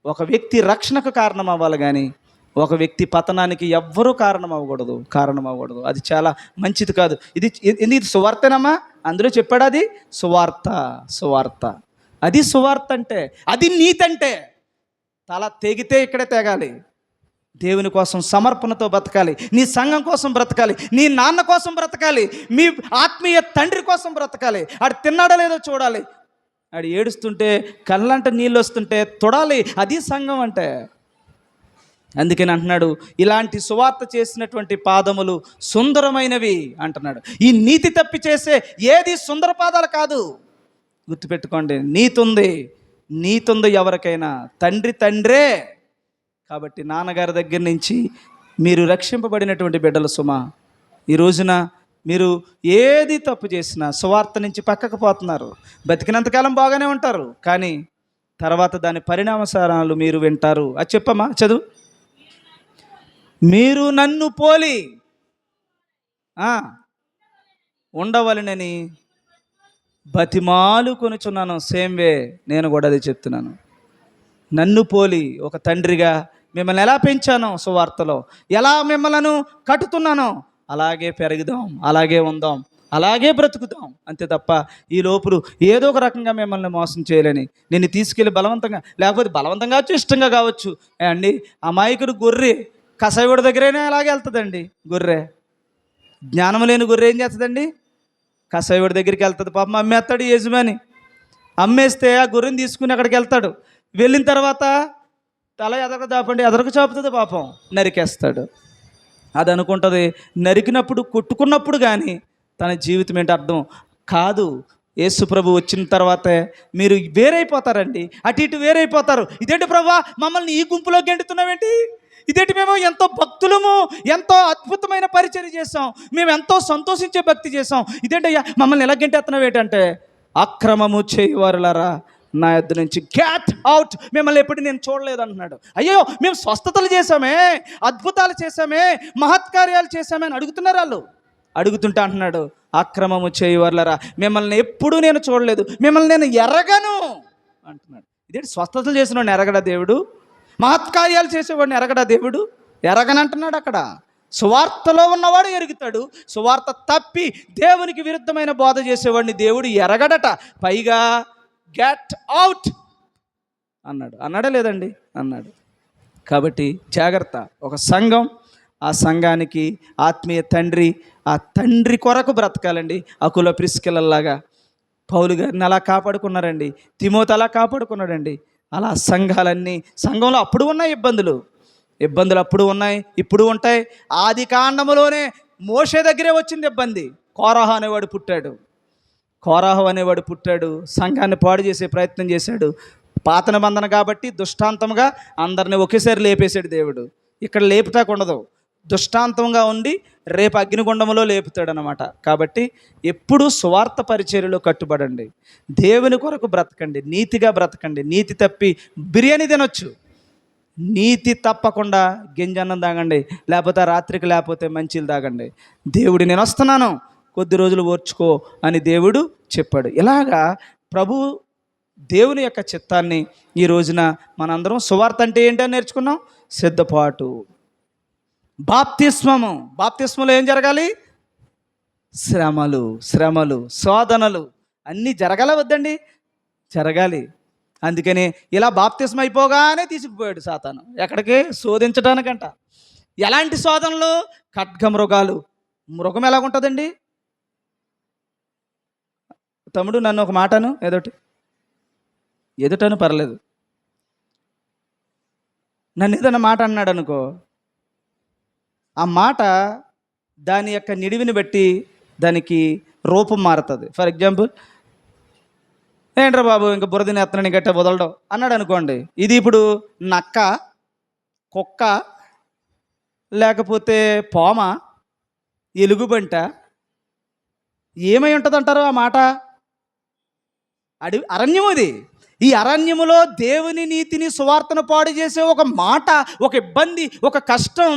ఒక వ్యక్తి రక్షణకు కారణం అవ్వాలి కానీ ఒక వ్యక్తి పతనానికి ఎవ్వరూ కారణం అవ్వకూడదు. అది చాలా మంచిది కాదు. ఇది సువార్తేనమ్మా? అందులో చెప్పాడు అది సువార్త. అది సువార్త అంటే, అది నీతంటే తల తెగితే ఇక్కడే తెగాలి. దేవుని కోసం సమర్పణతో బ్రతకాలి, నీ సంఘం కోసం బ్రతకాలి, నీ నాన్న కోసం బ్రతకాలి, మీ ఆత్మీయ తండ్రి కోసం బ్రతకాలి. ఆడు తిన్నాడో లేదో చూడాలి, ఆడు ఏడుస్తుంటే కళ్ళంట నీళ్ళు వస్తుంటే తొడాలి. అది సంఘం అంటే. అందుకని అంటున్నాడు, ఇలాంటి సువార్త చేసినటువంటి పాదములు సుందరమైనవి అంటున్నాడు. ఈ నీతి తప్పి చేసే ఏది సుందర పాదాలు కాదు. గుర్తుపెట్టుకోండి, నీతి ఉంది ఎవరికైనా, తండ్రే. కాబట్టి నాన్నగారి దగ్గర నుంచి మీరు రక్షింపబడినటువంటి బిడ్డల సుమా, ఈ రోజున మీరు ఏది తప్పు చేసినా సువార్త నుంచి పక్కకు పోతున్నారు. బతికినంతకాలం బాగానే ఉంటారు, కానీ తర్వాత దాని పరిణామసారాలు మీరు వింటారు. అది చెప్పమ్మా, చదువు. మీరు నన్ను పోలి ఉండవలనని బతిమాలు కొనుచున్నాను. సేమ్ వే నేను కూడా అది చెప్తున్నాను. నన్ను పోలి ఒక తండ్రిగా మిమ్మల్ని ఎలా పెంచానో, సువార్తలో ఎలా మిమ్మల్ని కట్టుతున్నానో అలాగే పెరుగుదాం, అలాగే ఉందాం, అలాగే బ్రతుకుదాం. అంతే తప్ప ఈ లోపులు ఏదో ఒక రకంగా మిమ్మల్ని మోసం చేయలేని నేను తీసుకెళ్ళి బలవంతంగా కావచ్చు, ఇష్టంగా కావచ్చు అండి. అమాయకుడు గొర్రె కసాయివాడి దగ్గరైనా అలాగే వెళ్తుందండి. గొర్రె, జ్ఞానం లేని గొర్రె ఏం చేస్తుందండి? కసాయివాడి దగ్గరికి వెళ్తుంది. పాపం అమ్మేస్తాడు యజమాని. అమ్మేస్తే ఆ గొర్రెని తీసుకుని అక్కడికి వెళ్తాడు. వెళ్ళిన తర్వాత తల ఎదరకు చాపుతుంది, పాపం నరికేస్తాడు. అది అనుకుంటుంది నరికినప్పుడు, కొట్టుకున్నప్పుడు కానీ తన జీవితం ఏంటి అర్థం కాదు. యేసు ప్రభు వచ్చిన తర్వాతే మీరు వేరైపోతారండి, అటు ఇటు వేరైపోతారు. ఇదేంటి ప్రభా మమ్మల్ని ఈ గుంపులో గెంటుతున్నావేంటి? ఇదేంటి మేము ఎంతో భక్తులము, ఎంతో అద్భుతమైన పరిచర్య చేసాం, మేము ఎంతో సంతోషించే భక్తి చేసాం, ఇదేంటయ్యా మమ్మల్ని ఎలా గెంటేస్తున్నావు ఏంటంటే అక్రమము చేయువారులారా నా యొద్ద నుంచి గెట్ అవుట్, మిమ్మల్ని ఎప్పుడు నేను చూడలేదు అంటున్నాడు. అయ్యో మేము స్వస్థతలు చేశామే, అద్భుతాలు చేశామే, మహత్కార్యాలు చేశామే అని అడుగుతున్నారు వాళ్ళు. అడుగుతుంటే అంటున్నాడు, అక్రమము చేయువారులారా మిమ్మల్ని ఎప్పుడూ నేను చూడలేదు, మిమ్మల్ని నేను ఎరగను అంటున్నాడు. ఇదేంటి, స్వస్థతలు చేసిన వాడిని ఎరగడా దేవుడు? మహత్కార్యాలు చేసేవాడిని ఎరగడా దేవుడు? ఎరగనంటున్నాడు అక్కడ. సువార్తలో ఉన్నవాడు ఎరుగుతాడు, సువార్త తప్పి దేవునికి విరుద్ధమైన బోధ చేసేవాడిని దేవుడు ఎరగడట. పైగా గెట్ అవుట్ అన్నాడు. అన్నాడా లేదండి? అన్నాడు. కాబట్టి జాగ్రత్త. ఒక సంఘం, ఆ సంఘానికి ఆత్మీయ తండ్రి, ఆ తండ్రి కొరకు బ్రతకాలండి. అకుల ప్రిస్కిలలాగా పౌలు గారిని అలా కాపాడుకున్నారండి, తిమోతి అలా కాపాడుకున్నాడండి. అలా సంఘాలన్నీ, సంఘంలో అప్పుడు ఉన్నాయి ఇబ్బందులు అప్పుడు ఉన్నాయి, ఇప్పుడు ఉంటాయి. ఆది కాండములోనే మోషే దగ్గరే వచ్చింది ఇబ్బంది. కోరాహు అనేవాడు పుట్టాడు, సంఘాన్ని పాడు చేసే ప్రయత్నం చేశాడు. పాత నిబంధన కాబట్టి దుష్టాంతంగా అందరిని ఒకేసారి లేపేశాడు దేవుడు. ఇక్కడ లేపుటాకు ఉండదు, దుష్టాంతంగా ఉండి రేపు అగ్నిగుండంలో లేపుతాడు అన్నమాట. కాబట్టి ఎప్పుడూ సువార్త పరిచర్యలో కట్టుబడండి, దేవుని కొరకు బ్రతకండి, నీతిగా బ్రతకండి. నీతి తప్పి బిర్యానీ తినొచ్చు, నీతి తప్పకుండా గింజన్నం తాగండి, లేకపోతే రాత్రికి లేకపోతే మంచిలు తాగండి. దేవుడు నేను వస్తున్నాను, కొద్ది రోజులు ఓర్చుకో అని దేవుడు చెప్పాడు. ఇలాగా ప్రభు దేవుని యొక్క చిత్తాన్ని ఈ రోజున మనందరం సువార్త అంటే ఏంటని నేర్చుకున్నాం. సిద్ధపాటు, బాప్తిస్మలో ఏం జరగాలి? శ్రమలు శోధనలు అన్నీ జరగాల వద్దండి? జరగాలి. అందుకని ఇలా బాప్తిస్మ అయిపోగానే తీసుకుపోయాడు సాతాను. ఎక్కడికి? శోధించడానికంట. ఎలాంటి శోధనలు? ఖడ్గమృగాలు. మృగం ఎలాగుంటుందండి? తమ్ముడు నన్ను ఒక మాటను ఎదుటను పర్లేదు, నన్ను ఏదైనా మాట అన్నాడు అనుకో, ఆ మాట దాని యొక్క నిడివిని బట్టి దానికి రూపం మారుతుంది. ఫర్ ఎగ్జాంపుల్, ఏంట్రా బాబు ఇంకా బురదని ఎత్తనని గట్ట వదలడం అన్నాడు అనుకోండి. ఇది ఇప్పుడు నక్క, కుక్క, లేకపోతే పామ, ఎలుగుబంట, ఏమై ఉంటుంది అంటారు ఆ మాట? అరణ్యం అది. ఈ అరణ్యములో దేవుని నీతిని సువార్తను పాడు చేసే ఒక మాట, ఒక ఇబ్బంది, ఒక కష్టం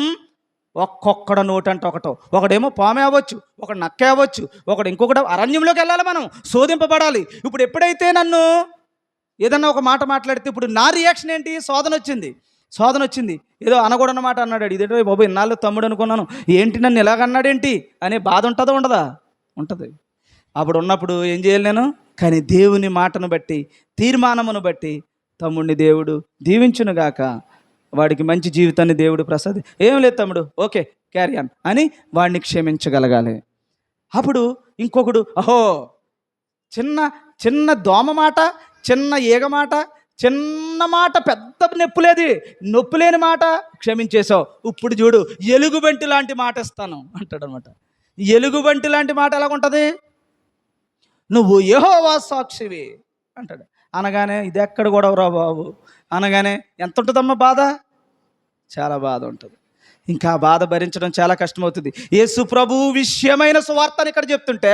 ఒక్కొక్కడ నోటంటే ఒకడేమో పామే అవ్వచ్చు, ఒకడు నక్క అవ్వచ్చు, ఇంకొకటి. అరణ్యంలోకి వెళ్ళాలి మనం, శోధింపబడాలి. ఇప్పుడు ఎప్పుడైతే నన్ను ఏదన్నా ఒక మాట మాట్లాడితే ఇప్పుడు నా రియాక్షన్ ఏంటి? శోధన వచ్చింది, ఏదో అనకూడని మాట అన్నాడు. ఇదేంటో బాబు ఇన్నాళ్ళు తమ్ముడు అనుకున్నాను, ఏంటి నన్ను ఇలాగన్నాడేంటి అనే బాధ ఉంటుందా ఉండదా? ఉంటుంది. అప్పుడు ఉన్నప్పుడు ఏం చేయాలి నేను? కానీ దేవుని మాటను బట్టి, తీర్మానమును బట్టి తమ్ముడిని దేవుడు దీవించునుగాక, వాడికి మంచి జీవితాన్ని దేవుడు ప్రసాద్. ఏం లేదు తమ్ముడు, ఓకే క్యారీ ఆన్ అని వాడిని క్షమించగలగాలి. అప్పుడు ఇంకొకడు, చిన్న దోమ మాట, చిన్న ఈగ మాట, చిన్న మాట, పెద్ద నొప్పి లేని మాట క్షమించేశావు. ఇప్పుడు చూడు ఎలుగుబంటి లాంటి మాట ఇస్తాను అంటాడు అనమాట. ఎలుగుబంటి లాంటి మాట ఎలాగుంటుంది? నువ్వు యెహోవా సాక్షివి అంటాడు. అనగానే ఇది ఎక్కడ గొడవరా బాబు అనగానే ఎంత ఉంటుందమ్మా బాధ? చాలా బాధ ఉంటుంది. ఇంకా బాధ భరించడం చాలా కష్టమవుతుంది. యేసు ప్రభువు విషయమైన సువార్తని ఇక్కడ చెప్తుంటే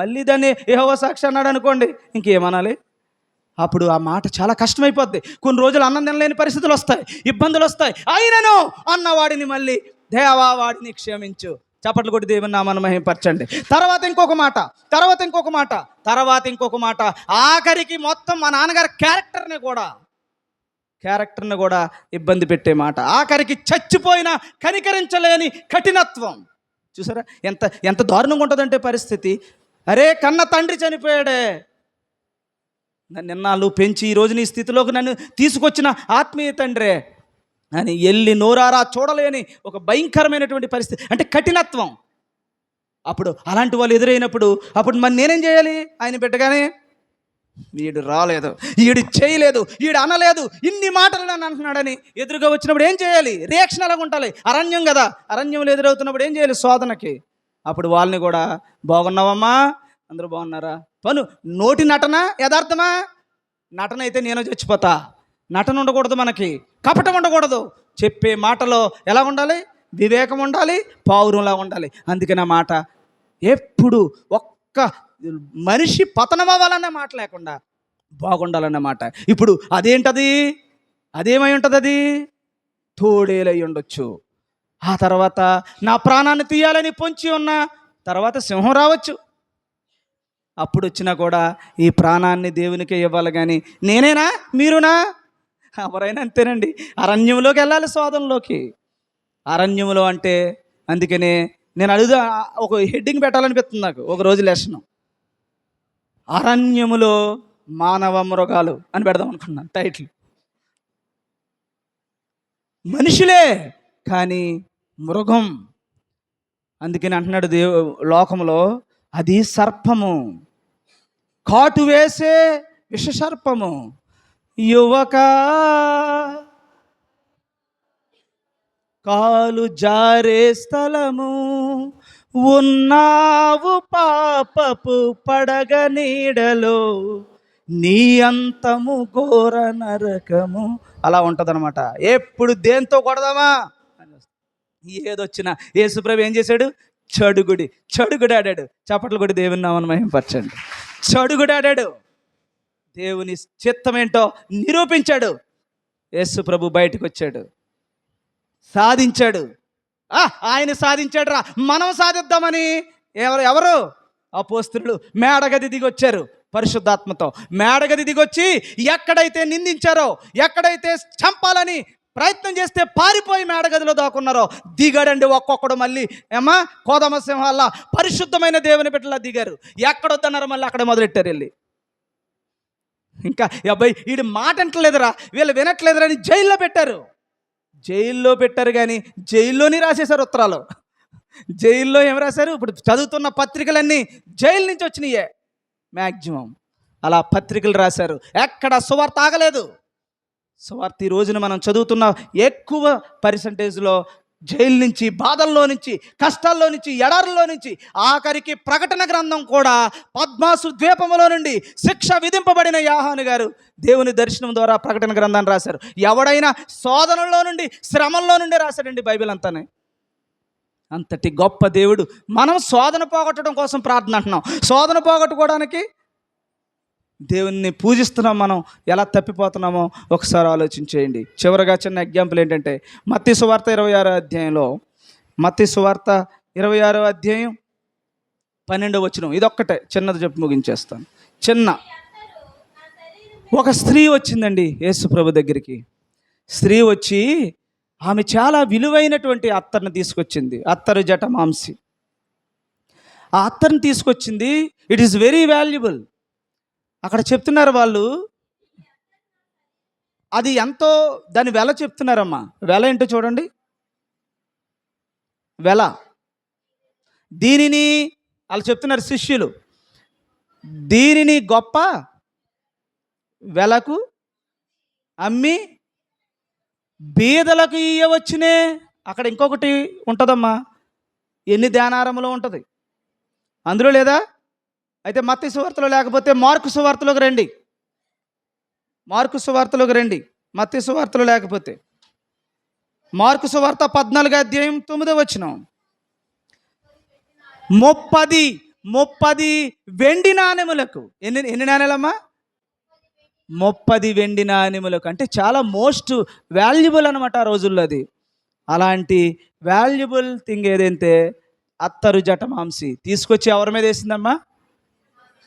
మళ్ళీ దాన్ని యెహోవా సాక్షి అన్నాడు అనుకోండి, ఇంకేమనాలి? అప్పుడు ఆ మాట చాలా కష్టమైపోద్ది. కొన్ని రోజులు అన్నం తినలేని పరిస్థితులు వస్తాయి, ఇబ్బందులు వస్తాయి. అయినను అన్నవాడిని మళ్ళీ దేవా వాడిని క్షమించు, చప్పట్లు కొట్టి దేవుని నామాన్ని మహిమపరచండి. తర్వాత ఇంకొక మాట, ఆఖరికి మొత్తం మా నాన్నగారి క్యారెక్టర్ని కూడా ఇబ్బంది పెట్టే మాట, ఆఖరికి చచ్చిపోయిన కనికరించలేని కఠినత్వం. చూసారా ఎంత దారుణంగా ఉంటుందంటే పరిస్థితి. అరే కన్న తండ్రి చనిపోయాడే, నిన్నాళ్ళు పెంచి ఈ రోజు నీ స్థితిలోకి నన్ను తీసుకొచ్చిన ఆత్మీయ తండ్రే అని ఎల్లి నోరారా చూడలేని ఒక భయంకరమైనటువంటి పరిస్థితి, అంటే కఠినత్వం. అప్పుడు అలాంటి వాళ్ళు ఎదురైనప్పుడు అప్పుడు మరి నేనేం చేయాలి? ఆయన పెట్టగానే వీడు రాలేదు, వీడు చేయలేదు, వీడు అనలేదు, ఇన్ని మాటలు నన్ను అంటున్నాడని ఎదురుగా వచ్చినప్పుడు ఏం చేయాలి? రియాక్షన్ ఎలాగ ఉండాలి? అరణ్యం కదా, అరణ్యంలో ఎదురవుతున్నప్పుడు ఏం చేయాలి? శోధనకి. అప్పుడు వాళ్ళని కూడా బాగున్నావమ్మా, అందరూ బాగున్నారా, నోటి నటన యథార్థమా? నటన అయితే నేను చచ్చిపోతా. నటన ఉండకూడదు, మనకి కపటం ఉండకూడదు. చెప్పే మాటలో ఎలా ఉండాలి? వివేకం ఉండాలి, పౌరులా ఉండాలి. అందుకని ఆ మాట ఎప్పుడు ఒక్క మనిషి పతనం అవ్వాలన్న మాట లేకుండా బాగుండాలన్న మాట. ఇప్పుడు అదేంటది? అదేమై ఉంటుంది? అది తోడేలై ఉండొచ్చు. ఆ తర్వాత నా ప్రాణాన్ని తీయాలని పొంచి ఉన్న తర్వాత సింహం రావచ్చు. అప్పుడు వచ్చినా కూడా ఈ ప్రాణాన్ని దేవునికే ఇవ్వాలి, కానీ నేనేనా మీరునా? ఎవరైనా అంతేనండి. అరణ్యంలోకి వెళ్ళాలి, శోధనలోకి. అరణ్యంలో అంటే అందుకనే నేను ఒక హెడ్డింగ్ పెట్టాలనిపిస్తుంది నాకు ఒక రోజు లెసను. అరణ్యములో మానవ మృగాలు అని పెడదాం అనుకున్నాను టైటిల్. మనుషులే కానీ మృగం. అందుకని అంటున్నాడు లోకంలో అది సర్పము, కాటు వేసే విషసర్పము. యువక కాలు జారే స్థలము ఉన్నావు, పాపపు పడగ నీడలో నీ అంతము ఘోర నరకము. అలా ఉంటుందన్నమాట. ఎప్పుడు దేంతో కొడదామా ఏదొచ్చినా యేసుప్రభు ఏం చేశాడు? చడుగుడాడాడు. చప్పట్లు కొట్టి దేవుని నామమున మహిమపరచండి. చడుగుడాడాడు, దేవుని చిత్తం ఏంటో నిరూపించాడు. యేసుప్రభు బయటకు వచ్చాడు, సాధించాడు. ఆయన సాధించాడు రా, మనం సాధిద్దామని ఎవరు అపోస్తలులు మేడగది దిగి వచ్చారు పరిశుద్ధాత్మతో. మేడగది దిగొచ్చి ఎక్కడైతే నిందించారో, ఎక్కడైతే చంపాలని ప్రయత్నం చేస్తే పారిపోయి మేడగదిలో దాక్కున్నారో దిగాడండి ఒక్కొక్కడు. మళ్ళీ కోదమ సింహాల్లా పరిశుద్ధమైన దేవుని బిడ్డలా దిగారు. ఎక్కడొద్దన్నారో మళ్ళీ అక్కడ మొదలెట్టారు వెళ్ళి. ఇంకా అబ్బాయి వీడు మాట అంటలేదురా, వీళ్ళు వినట్లేదురా అని జైల్లో పెట్టారు. కానీ జైల్లోని రాసేశారు ఉత్తరాలు. జైల్లో ఏం రాశారు? ఇప్పుడు చదువుతున్న పత్రికలన్నీ జైలు నుంచి వచ్చినాయే మ్యాక్సిమం. అలా పత్రికలు రాశారు. ఎక్కడ సువార్త ఆగలేదు. సువార్త ఈ రోజున మనం చదువుతున్న ఎక్కువ పర్సంటేజ్లో జైలు నుంచి, బాధల్లో నుంచి, కష్టాల్లో నుంచి, ఎడారుల్లో నుంచి, ఆఖరికి ప్రకటన గ్రంథం కూడా పద్మాసు ద్వీపములో నుండి శిక్ష విధింపబడిన యోహాను గారు దేవుని దర్శనం ద్వారా ప్రకటన గ్రంథాన్ని రాశారు. ఎవడైనా శోధనలో నుండి, శ్రమల్లో నుండి రాశాడండి బైబిల్ అంతానే. అంతటి గొప్ప దేవుడు. మనం శోధన పోగొట్టడం కోసం ప్రార్థన అంటున్నాం. శోధన పోగొట్టుకోవడానికి దేవుణ్ణి పూజిస్తున్నాం. మనం ఎలా తప్పిపోతున్నామో ఒకసారి ఆలోచించేయండి. చివరగా చిన్న ఎగ్జాంపుల్ ఏంటంటే మత్తయి సువార్త 26వ అధ్యాయంలో, మత్తయి సువార్త 26వ అధ్యాయం 12వ వచనం. ఇదొక్కటే చిన్నది చెప్పి ముగించేస్తాను. ఒక స్త్రీ వచ్చిందండి యేసు ప్రభు దగ్గరికి. స్త్రీ వచ్చి ఆమె చాలా విలువైనటువంటి అత్తర్ని తీసుకొచ్చింది. అత్తరు జటమాంసి. ఆ అత్తర్ని తీసుకొచ్చింది. It is very valuable. అక్కడ చెప్తున్నారు వాళ్ళు, అది ఎంతో, దాని వెల చెప్తున్నారమ్మా. వెల ఏంటో చూడండి. వెల దీనిని వాళ్ళు చెప్తున్నారు శిష్యులు, దీనిని గొప్ప వెలకు అమ్మి బీదలకు ఇయ్యవచ్చునే. అక్కడ ఇంకొకటి ఉంటుందమ్మా, ఎన్ని ధ్యానారములో ఉంటుంది అందులో లేదా? అయితే మత్తయి సువార్తలో లేకపోతే మార్కు సువార్తలోకి రండి. మత్తయి సువార్తలో లేకపోతే మార్కు సువార్త 14వ అధ్యాయం 9వ వచనం. 30 వెండి నాణెములకు. ఎన్ని నాణెలమ్మా? 30 వెండి నాణెములకు. అంటే చాలా మోస్ట్ వాల్యుబుల్ అనమాట ఆ రోజుల్లో అది. అలాంటి వాల్యుబుల్ థింగ్ ఏదైతే అత్తరు జటమాంసి తీసుకొచ్చి ఎవరి మీద వేసిందమ్మా?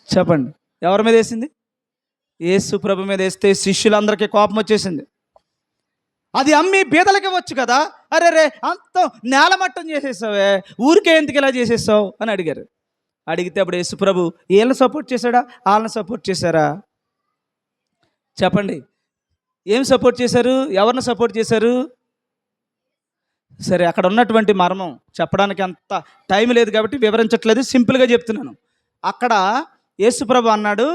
చెప్పండి, ఎవరి మీద వేసింది? యేసు ప్రభు మీద వేస్తే శిష్యులందరికీ కోపం వచ్చేసింది. అది అమ్మి బీదలకి ఇవ్వచ్చు కదా, అరే అంత నేలమట్టం చేసేసావే, ఊరికే ఎందుకు ఇలా చేసేసావు అని అడిగారు. అడిగితే అప్పుడు యేసు ప్రభు వీళ్ళని సపోర్ట్ చేశాడా, వాళ్ళని సపోర్ట్ చేశారా? చెప్పండి, ఏం సపోర్ట్ చేశారు? ఎవరిని సపోర్ట్ చేశారు? సరే, అక్కడ ఉన్నటువంటి మర్మం చెప్పడానికి అంత టైం లేదు కాబట్టి వివరించట్లేదు, సింపుల్గా చెప్తున్నాను. అక్కడ యేసుప్రభు అన్నాడు,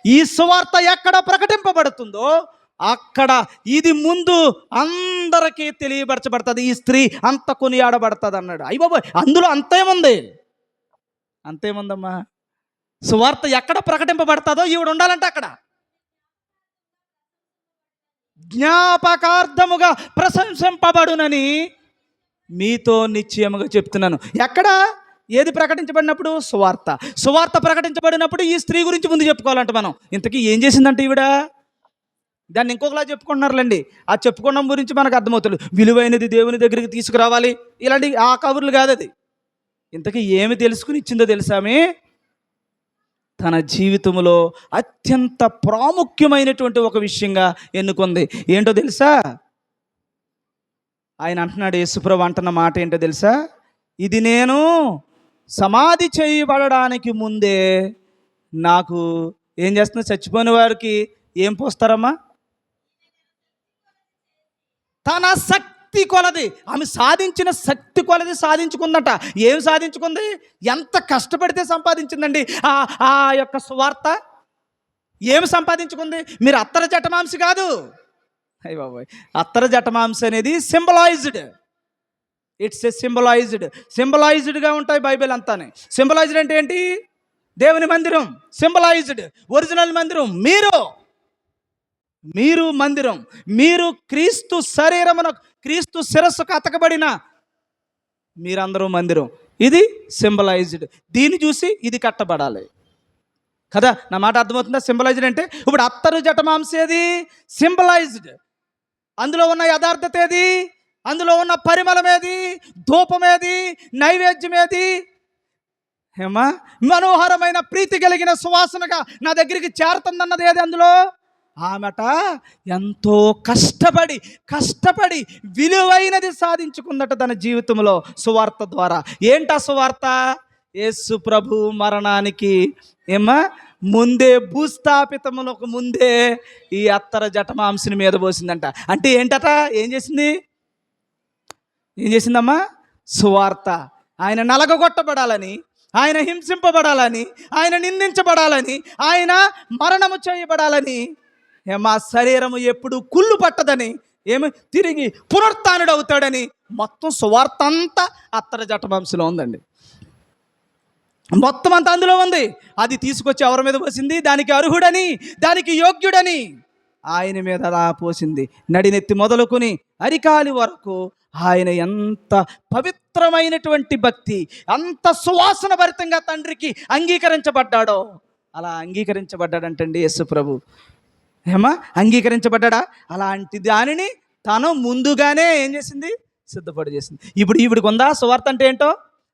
ఈ సువార్త ఎక్కడ ప్రకటింపబడుతుందో అక్కడ ఇది ముందు అందరికీ తెలియపరచబడుతుంది, ఈ స్త్రీ అంత కొనియాడబడుతుంది అన్నాడు. అయ్య బాబోయ్, అందులో అంతేముందమ్మా. సువార్త ఎక్కడ ప్రకటింపబడుతుందో ఈవిడ ఉండాలంటే అక్కడ జ్ఞాపకార్థముగా ప్రశంసింపబడునని మీతో నిశ్చయముగా చెప్తున్నాను. ఎక్కడ? ఏది ప్రకటించబడినప్పుడు? సువార్త. సువార్త ప్రకటించబడినప్పుడు ఈ స్త్రీ గురించి ముందు చెప్పుకోవాలంట మనం. ఇంతకీ ఏం చేసిందంటే ఈవిడ? దాన్ని ఇంకొకలా చెప్పుకుంటున్నారులేండి. ఆ చెప్పుకోవడం గురించి మనకు అర్థమవుతుంది. విలువైనది దేవుని దగ్గరికి తీసుకురావాలి, ఇలాంటి ఆ కబుర్లు కాదు అది. ఇంతకీ ఏమి తెలుసుకుని ఇచ్చిందో తెలుసామే? తన జీవితంలో అత్యంత ప్రాముఖ్యమైనటువంటి ఒక విషయంగా ఎన్నుకుంది. ఏంటో తెలుసా? ఆయన అంటున్నాడు, యేసుప్రభు అంటున్న మాట ఏంటో తెలుసా? ఇది నేను సమాధి చేయబడడానికి ముందే నాకు ఏం చేస్తున్నా, చచ్చిపోయిన వారికి ఏం పోస్తారమ్మా? తన శక్తి కొలది, ఆమె సాధించిన శక్తి కొలది సాధించుకుందట. ఏం సాధించుకుంది? ఎంత కష్టపడితే సంపాదించిందండి ఆ యొక్క సువార్త. ఏమి సంపాదించుకుంది? మీరు అత్తర జటమాంసి కాదు. అయ్య బాబోయ్, అత్తర జటమాంసి అనేది సింబలైజ్డ్. ఇట్స్ ఎ సింబలైజ్డ్గా ఉంటాయి బైబిల్ అంతానే. సింబలైజ్డ్ అంటే ఏంటి? దేవుని మందిరం సింబలైజ్డ్. ఒరిజినల్ మందిరం మీరు మందిరం, మీరు క్రీస్తు శరీరమున, క్రీస్తు శిరస్సుకు అతకబడిన మీరందరూ మందిరం. ఇది సింబలైజ్డ్. దీన్ని చూసి ఇది కట్టబడాలి కదా. నా మాట అర్థమవుతుందా? సింబలైజ్డ్ అంటే ఇప్పుడు అత్తరు జటమాంసేది సింబలైజ్డ్. అందులో ఉన్న యథార్థత ఏది? అందులో ఉన్న పరిమళం ఏది? ధూపం ఏది? నైవేద్యం ఏది? ఏమా మనోహరమైన ప్రీతి కలిగిన సువాసనగా నా దగ్గరికి చేరుతుందన్నది ఏది? అందులో ఆమెట ఎంతో కష్టపడి విలువైనది సాధించుకుందట తన జీవితంలో సువార్త ద్వారా. ఏంటా సువార్త? యేసు ప్రభు మరణానికి ముందే, భూస్థాపితములకు ముందే ఈ అత్తర జటమాంసిని మీద పోసిందంట. అంటే ఏంటట? ఏం చేసిందమ్మా? సువార్త. ఆయన నలగగొట్టబడాలని, ఆయన హింసింపబడాలని, ఆయన నిందించబడాలని, ఆయన మరణము చేయబడాలని, మా శరీరము ఎప్పుడు కుళ్ళు పట్టదని, తిరిగి పునరుత్థానుడు అవుతాడని మొత్తం సువార్త అంతా అత్తర జటమాంసిలో ఉందండి. మొత్తం అంతా అందులో ఉంది. అది తీసుకొచ్చి ఎవరి మీద పోసింది? దానికి అర్హుడని, దానికి యోగ్యుడని ఆయన మీద అలా పోసింది. నడినెత్తి మొదలుకొని అరికాలి వరకు ఆయన ఎంత పవిత్రమైనటువంటి భక్తి, అంత సువాసన భరితంగా తండ్రికి అంగీకరించబడ్డాడో అలా అంగీకరించబడ్డాడంటండి యేసు ప్రభు. అంగీకరించబడ్డా. అలాంటి దానిని తను ముందుగానే ఏం చేసింది? సిద్ధపాటు చేసింది. ఇప్పుడు ఈవిడికి ఉందా సువార్త అంటే ఏంటో?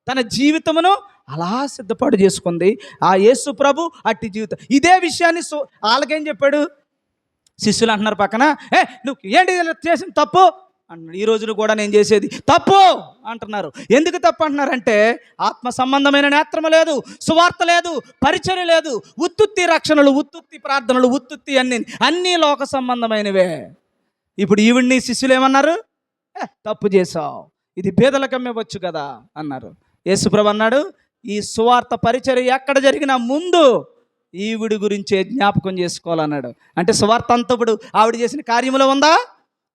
తన జీవితమును అలా సిద్ధపాటు చేసుకుంది ఆ యేసు ప్రభు. అట్టి జీవితం. ఇదే విషయాన్ని వాళ్ళకేం చెప్పాడు? శిష్యులు అంటున్నారు పక్కన, నువ్వు ఏంటి చేసిన తప్పు అంటున్నాడు. ఈ రోజున కూడా నేను చేసేది తప్పు అంటున్నారు. ఎందుకు తప్పు అంటున్నారంటే ఆత్మ సంబంధమైన నేత్రము లేదు, సువార్త లేదు, పరిచర్య లేదు, ఉత్తుత్తి రక్షణలు, ఉత్తుత్తి ప్రార్థనలు, ఉత్తుత్తి అన్నీ లోక సంబంధమైనవే. ఇప్పుడు ఈవిడ్ని శిష్యులు ఏమన్నారు? తప్పు చేసావు, ఇది పేదలకు అమ్మవచ్చు కదా అన్నారు. యేసుప్రభు అన్నాడు, ఈ సువార్త పరిచర్య ఎక్కడ జరిగినా ముందు ఈవిడి గురించే జ్ఞాపకం చేసుకోవాలన్నాడు. అంటే సువార్త అంతా ఇప్పుడు ఆవిడ చేసిన కార్యములో ఉందా?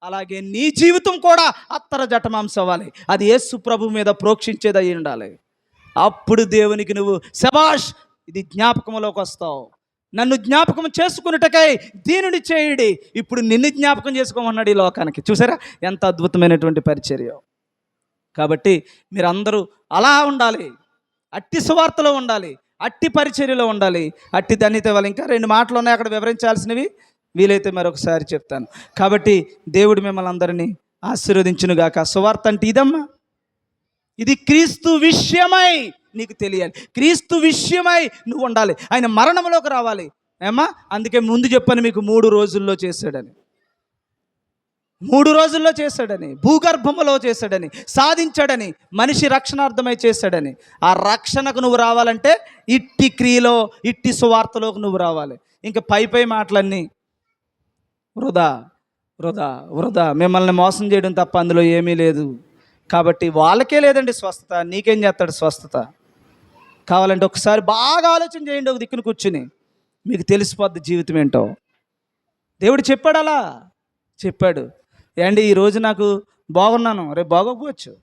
అలాగే నీ జీవితం కూడా అత్తర జటమాంసం అవ్వాలి. అది యేసు ప్రభు మీద ప్రోక్షించేది అయి ఉండాలి. అప్పుడు దేవునికి నువ్వు శబాష్, ఇది జ్ఞాపకంలోకి వస్తావు. నన్ను జ్ఞాపకం చేసుకున్నటకై దీనుని చేయుడి, ఇప్పుడు నిన్ను జ్ఞాపకం చేసుకోమన్నాడు ఈ లోకానికి. చూసారా ఎంత అద్భుతమైనటువంటి పరిచర్య. కాబట్టి మీరందరూ అలా ఉండాలి, అట్టి సువార్తలో ఉండాలి, అట్టి పరిచర్యలో ఉండాలి, అట్టి ధన్యత ఇవ్వాలి. ఇంకా 2 మాటలు ఉన్నాయి అక్కడ వివరించాల్సినవి, వీలైతే మరొకసారి చెప్తాను. కాబట్టి దేవుడు మిమ్మల్ని అందరినీ ఆశీర్వదించునుగాక. సువార్త అంటే ఇదమ్మా, ఇది క్రీస్తు విషయమై నీకు తెలియాలి, క్రీస్తు విషయమై నువ్వు ఉండాలి, ఆయన మరణంలోకి రావాలి. అందుకే ముందు చెప్పాను మీకు 3 రోజుల్లో చేశాడని, 3 రోజుల్లో చేశాడని, భూగర్భములో చేశాడని, సాధించాడని, మనిషి రక్షణార్థమై చేశాడని. ఆ రక్షణకు నువ్వు రావాలంటే ఇట్టి క్రియలో, ఇట్టి సువార్తలోకి నువ్వు రావాలి. ఇంకా పై మాటలన్నీ వృధా. మిమ్మల్ని మోసం చేయడం తప్ప అందులో ఏమీ లేదు. కాబట్టి వాళ్ళకే లేదండి స్వస్థత, నీకేం చేస్తాడు స్వస్థత? కావాలంటే ఒకసారి బాగా ఆలోచన చేయండి, ఒక దిక్కును కూర్చుని, మీకు తెలిసిపోద్ది జీవితం ఏంటో. దేవుడు చెప్పాడు, అలా చెప్పాడు. ఏండి ఈరోజు నాకు బాగున్నాను, రేపు బాగోకపోవచ్చు.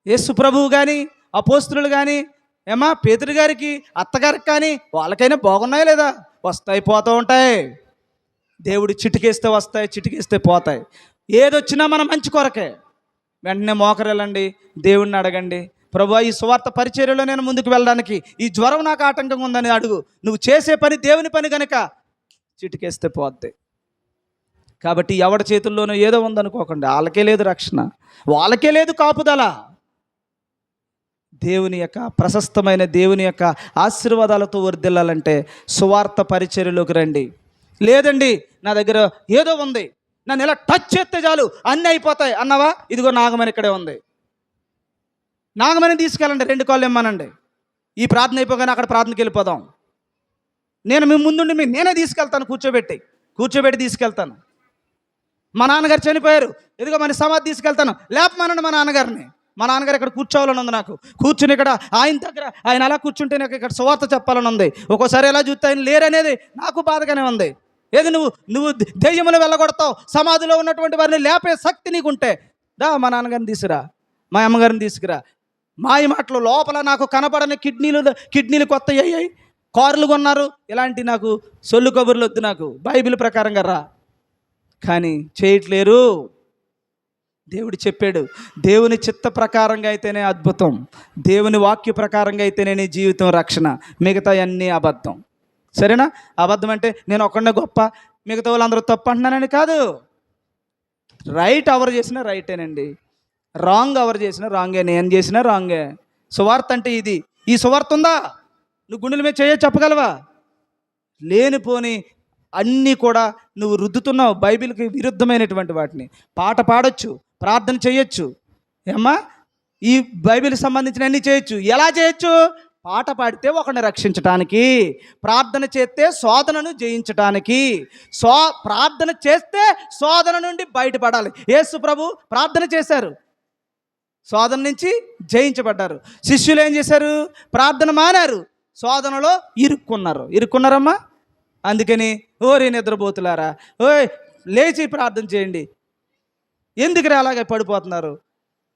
యేసు ప్రభువు కానీ, అపోస్తులు కానీ, పేతురు గారికి, అత్తగారికి కానీ వాళ్ళకైనా బాగున్నాయా లేదా? వస్తాయి, పోతూ ఉంటాయి. దేవుడు చిటికేస్తే వస్తాయి, చిటికేస్తే పోతాయి. ఏదొచ్చినా మన మంచి కొరకే. వెంటనే మోకరెళ్ళండి, దేవుడిని అడగండి, ప్రభువా ఈ సువార్త పరిచర్యలో నేను ముందుకు వెళ్ళడానికి ఈ జ్వరం నాకు ఆటంకంగా ఉందని అడుగు. నువ్వు చేసే పని దేవుని పని కనుక చిటికేస్తే పోద్ది. కాబట్టి ఎవరి చేతుల్లోనూ ఏదో ఉందనుకోకండి. వాళ్ళకే లేదు రక్షణ, వాళ్ళకే లేదు కాపుదల. దేవుని యొక్క ప్రశస్తమైన దేవుని యొక్క ఆశీర్వాదాలతో వర్ధిల్లాలంటే సువార్త పరిచర్యలోకి రండి. లేదండి నా దగ్గర ఏదో ఉంది, నన్ను ఎలా టచ్ చేస్తే చాలు అన్నీ అయిపోతాయి అన్నావా, ఇదిగో నాగమని ఇక్కడే ఉంది. నాగమని తీసుకెళ్ళండి, 2 కాళ్ళు ఇమ్మనండి. ఈ ప్రార్థన అయిపోగానే అక్కడ ప్రార్థనకి వెళ్ళిపోదాం. నేను మీ ముందుండి నేనే తీసుకెళ్తాను, కూర్చోబెట్టి తీసుకెళ్తాను. మా నాన్నగారు చనిపోయారు, ఇదిగో మన సమాధి తీసుకెళ్తాను, లేపమానండి మా నాన్నగారిని. మా నాన్నగారు ఇక్కడ కూర్చోవాలని ఉంది, నాకు కూర్చుని ఇక్కడ ఆయన దగ్గర ఆయన అలా కూర్చుంటే నాకు ఇక్కడ సువార్త చెప్పాలని ఉంది. ఒక్కోసారి ఎలా చూస్తే ఆయన లేరనేది నాకు బాధగానే ఉంది. ఏది నువ్వు దెయ్యములు వెళ్ళగొడతావు, సమాధిలో ఉన్నటువంటి వారిని లేపే శక్తి నీకుంటే దా మా నాన్నగారిని తీసుకురా, మా అమ్మగారిని తీసుకురా. మాయ మాటలు లోపల నాకు కనపడని కిడ్నీలు కొత్త అయ్యాయి, కార్లు కొన్నారు, ఇలాంటి నాకు సొల్లు కబుర్లు వద్దు, నాకు బైబిల్ ప్రకారంగా రా. కానీ చేయట్లేరు. దేవుడు చెప్పాడు, దేవుని చిత్త ప్రకారంగా అయితేనే అద్భుతం, దేవుని వాక్య ప్రకారంగా అయితేనే నీ జీవితం రక్షణ, మిగతా అన్నీ అబద్ధం. సరేనా? అబద్ధం అంటే నేను ఒక్కడే గొప్ప, మిగతా వాళ్ళందరూ తప్పు అంటున్నానని కాదు. రైట్ ఎవరు చేసినా రైటేనండి, రాంగ్ ఎవరు చేసినా రాంగే, నేను చేసినా రాంగే. సువార్త అంటే ఇది. ఈ సువార్త ఉందా? నువ్వు గుండెల మీద చెప్పగలవా? లేనిపోని అన్నీ కూడా నువ్వు రుద్దుతున్నావు, బైబిల్కి విరుద్ధమైనటువంటి వాటిని. పాట పాడొచ్చు, ప్రార్థన చేయొచ్చు, ఏమ్మా ఈ బైబిల్కి సంబంధించిన అన్నీ చేయొచ్చు. ఎలా చేయొచ్చు? పాట పాడితే ఒకరిని రక్షించటానికి, ప్రార్థన చేస్తే శోధనను జయించటానికి, ప్రార్థన చేస్తే శోధన నుండి బయటపడాలి. యేసు ప్రభు ప్రార్థన చేశారు, శోధన నుంచి జయించబడ్డారు. శిష్యులు ఏం చేశారు? ప్రార్థన మానారు, శోధనలో ఇరుక్కున్నారమ్మా. అందుకని ఓరే నిద్రపోతులారా, ఓయ్ లేచి ప్రార్థన చేయండి, ఎందుకు అలాగే పడిపోతున్నారు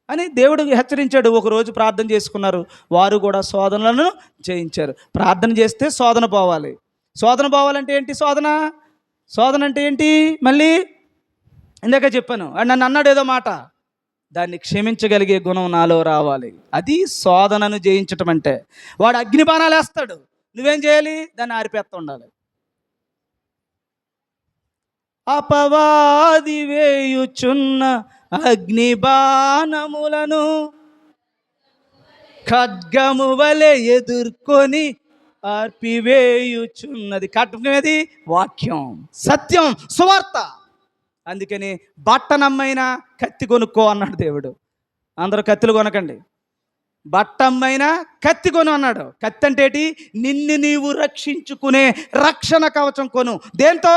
అని దేవుడు హెచ్చరించాడు. ఒకరోజు ప్రార్థన చేసుకున్నారు, వారు కూడా శోధనలను జయించారు. ప్రార్థన చేస్తే శోధన పోవాలి. శోధన పోవాలంటే ఏంటి? శోధన అంటే ఏంటి? మళ్ళీ ఇందాక చెప్పాను, నన్ను అన్నాడు ఏదో మాట, దాన్ని క్షమించగలిగే గుణం నాలో రావాలి. అది శోధనను జయించటం అంటే. వాడు అగ్నిబాణాలు వేస్తాడు, నువ్వేం చేయాలి? దాన్ని ఆరిపేస్తూ ఉండాలి. అపవాది వేయుచున్న అగ్నిబాణములను ఖడ్గము వలె ఎదుర్కొని ఆర్పివేయుచున్నది. ఖడ్గమేది? వాక్యం, సత్యం, సువార్త. అందుకని బట్టనమ్మైనా కత్తి కొనుక్కో అన్నాడు దేవుడు. అందరూ కత్తులు కొనకండి, బట్టమ్మైనా కత్తి కొను అన్నాడు. కత్తి అంటే ఏంటి? నిన్ను నీవు రక్షించుకునే రక్షణ కవచం కొను. దేంతో?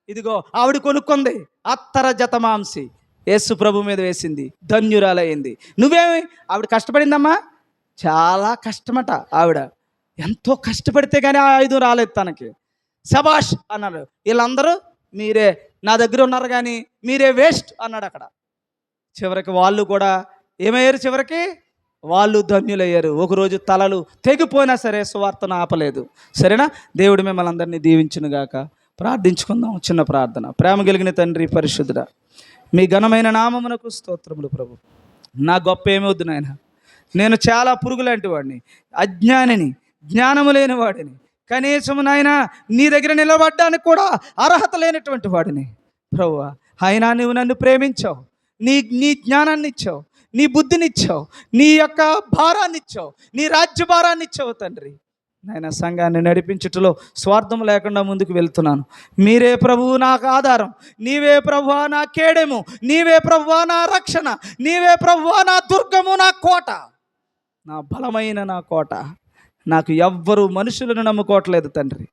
ఇదిగో ఆవిడ కొనుక్కుంది, అత్తర జతమాంసి యేసు ప్రభు మీద వేసింది, ధన్యురాలయ్యింది. నువ్వేమి? ఆవిడ కష్టపడిందమ్మా, చాలా కష్టమట. ఆవిడ ఎంతో కష్టపడితే కానీ ఆ ఆయుధం రాలేదు తనకి. శబాష్ అన్నాడు. వీళ్ళందరూ మీరే నా దగ్గర ఉన్నారు కానీ మీరే వేస్ట్ అన్నాడు అక్కడ. చివరికి వాళ్ళు కూడా ఏమయ్యారు? చివరికి వాళ్ళు ధన్యులయ్యారు. ఒకరోజు తలలు తెగిపోయినా సరే సువార్తను ఆపలేదు. సరేనా? దేవుడు మిమ్మల్ని అందరినీ దీవించునుగాక. ప్రార్థించుకుందాం. చిన్న ప్రార్థన. ప్రేమ కలిగిన తండ్రి పరిశుద్ధుడా, మీ ఘనమైన నామమునకు స్తోత్రములు ప్రభు. నా గొప్ప ఏమి వద్దు నాయన, నేను చాలా పురుగు లాంటి వాడిని, అజ్ఞానిని, జ్ఞానము లేని వాడిని, కనీసం నాయన నీ దగ్గర నిలబడ్డానికి కూడా అర్హత లేనటువంటి వాడిని ప్రభువా. అయినా నువ్వు నన్ను ప్రేమించావు, నీ జ్ఞానాన్ని ఇచ్చావు, నీ బుద్ధిని ఇచ్చావు, నీ యొక్క భారాన్ని ఇచ్చావు, నీ రాజ్య భారాన్ని ఇచ్చావు తండ్రి. నాయన సంఘాన్ని నడిపించుటలో స్వార్థం లేకుండా ముందుకు వెళ్తున్నాను. మీరే ప్రభువు నాకు ఆధారం, నీవే ప్రభువా నా కేడెము, నీవే ప్రభువా నా రక్షణ, నీవే ప్రభువా నా దుర్గము, నా కోట, నా బలమైన నా కోట. నాకు ఎవ్వరు మనుషులను నమ్ముకోవట్లేదు తండ్రి,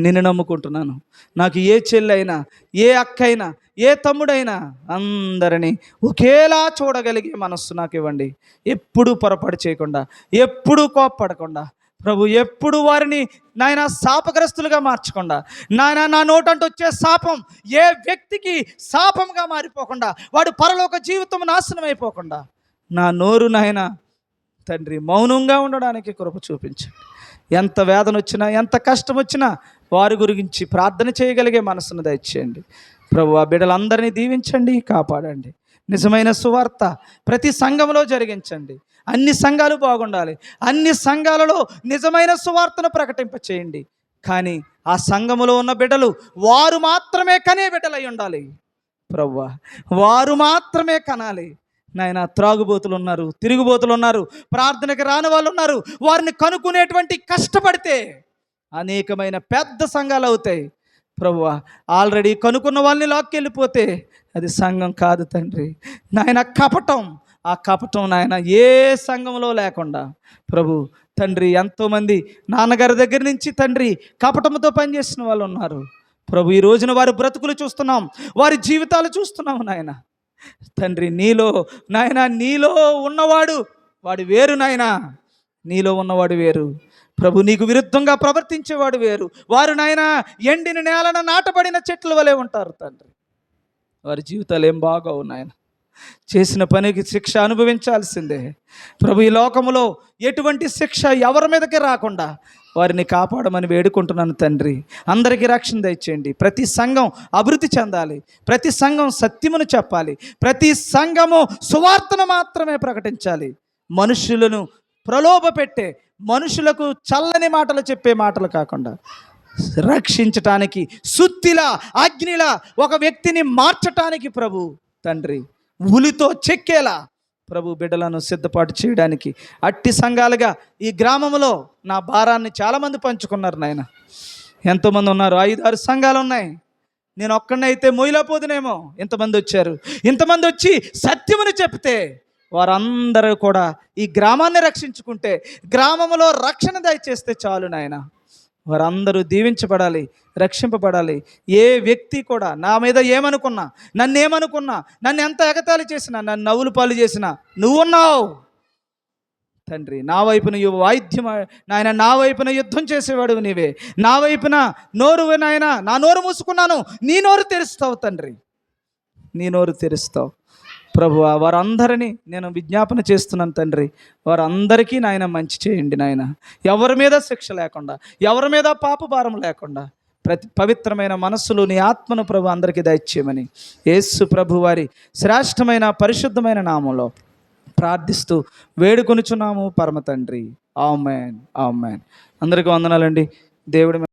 నిన్ను నమ్ముకుంటున్నాను. నాకు ఏ చెల్లైనా, ఏ అక్కైనా, ఏ తమ్ముడైనా అందరినీ ఒకేలా చూడగలిగే మనస్సు నాకు ఇవ్వండి. ఎప్పుడూ పొరపాటు చేయకుండా, ఎప్పుడూ కోప్పడకుండా ప్రభు, ఎప్పుడు వారిని నాయన శాపగ్రస్తులుగా మార్చకుండా, నాయన నా నోటంటూ వచ్చే శాపం ఏ వ్యక్తికి శాపంగా మారిపోకుండా, వాడు పరలోక జీవితం నాశనం అయిపోకుండా నా నోరు నాయన తండ్రి మౌనంగా ఉండడానికి కృప చూపించండి. ఎంత వేదన వచ్చినా, ఎంత కష్టం వచ్చినా వారి గురించి ప్రార్థన చేయగలిగే మనసును దయచేయండి ప్రభు. ఆ బిడ్డలందరినీ దీవించండి, కాపాడండి. నిజమైన సువార్త ప్రతి సంఘంలో జరిగించండి. అన్ని సంఘాలు బాగుండాలి. అన్ని సంఘాలలో నిజమైన సువార్తను ప్రకటింపచేయండి. కానీ ఆ సంఘములో ఉన్న బిడ్డలు వారు మాత్రమే కనే బిడ్డలై ఉండాలి ప్రభువా. వారు మాత్రమే కనాలి నాయన. త్రాగుబోతులు ఉన్నారు, తిరుగుబోతులు ఉన్నారు, ప్రార్థనకి రాని వాళ్ళు ఉన్నారు. వారిని కనుక్కునేటువంటి కష్టపడితే అనేకమైన పెద్ద సంఘాలు అవుతాయి ప్రభువా. ఆల్రెడీ కనుక్కున్న వాళ్ళని లాక్కెళ్ళిపోతే అది సంఘం కాదు తండ్రి నాయన. కపటం, ఆ కపటం నాయన ఏ సంఘంలో లేకుండా ప్రభు తండ్రి. ఎంతోమంది నాన్నగారి దగ్గర నుంచి తండ్రి కపటంతో పనిచేసిన వాళ్ళు ఉన్నారు ప్రభు. ఈ రోజున వారి బ్రతుకులు చూస్తున్నాం, వారి జీవితాలు చూస్తున్నాం నాయన తండ్రి. నీలో నాయన, నీలో ఉన్నవాడు వాడు వేరు నాయన. నీలో ఉన్నవాడు వేరు ప్రభు. నీకు విరుద్ధంగా ప్రవర్తించేవాడు వేరు. వారు నాయన ఎండిన నేలన నాటబడిన చెట్ల వలె ఉంటారు తండ్రి. వారి జీవితాలు ఏం బాగోవు నాయన. చేసిన పనికి శిక్ష అనుభవించాల్సిందే ప్రభు. ఈ లోకములో ఎటువంటి శిక్ష ఎవరి మీదకి రాకుండా వారిని కాపాడమని వేడుకుంటున్నాను తండ్రి. అందరికీ రక్షణ దయచేయండి. ప్రతి సంఘం అభివృద్ధి చెందాలి, ప్రతి సంఘం సత్యమును చెప్పాలి, ప్రతి సంఘము సువార్తను మాత్రమే ప్రకటించాలి. మనుషులను ప్రలోభ పెట్టే, మనుషులకు చల్లని మాటలు చెప్పే మాటలు కాకుండా రక్షించటానికి, సుత్తిలా అగ్నిలా ఒక వ్యక్తిని మార్చటానికి ప్రభు తండ్రి ఉలితో చెక్కేలా ప్రభు బిడ్డలను సిద్ధపాటు చేయడానికి అట్టి సంఘాలుగా ఈ గ్రామంలో నా భారాన్ని చాలామంది పంచుకున్నారు నాయన. ఎంతోమంది ఉన్నారు, 5-6 సంఘాలు ఉన్నాయి. నేను ఒక్కడినైతే మొయ్యలేకపోదునేమో. ఇంతమంది వచ్చారు. ఇంతమంది వచ్చి సత్యముని చెప్తే వారందరూ కూడా ఈ గ్రామాన్ని రక్షించుకుంటే, గ్రామంలో రక్షణ దయచేస్తే చాలు నాయన. వారందరూ దీవించబడాలి, రక్షింపబడాలి. ఏ వ్యక్తి కూడా నా మీద ఏమనుకున్నా, నన్ను ఎంత ఎగతాళి చేసినా, నన్ను నవ్వులు పాలు చేసినా, నువ్వున్నావు తండ్రి. నా వైపున వాయిద్యం నాయన, నా వైపున యుద్ధం చేసేవాడు నీవే. నా వైపున నోరు నాయన, నా నోరు మూసుకున్నాను, నీ నోరు తెరుస్తావు తండ్రి, నీ నోరు తెరుస్తావు ప్రభువా. వారందరినీ నేను విజ్ఞాపన చేస్తున్నాను తండ్రి. వారందరికీ నాయన మంచి చేయండి నాయన. ఎవరి మీద శిక్ష లేకుండా, ఎవరి మీద పాప భారం లేకుండా ప్రతి పవిత్రమైన మనస్సులు నీ ఆత్మను ప్రభు అందరికీ దయచేయమని యేసు ప్రభు వారి శ్రేష్టమైన పరిశుద్ధమైన నామంలో ప్రార్థిస్తూ వేడుకొనుచున్నాము పరమ తండ్రి. ఆమేన్, ఆమేన్. అందరికీ వందనాలండి. దేవుడి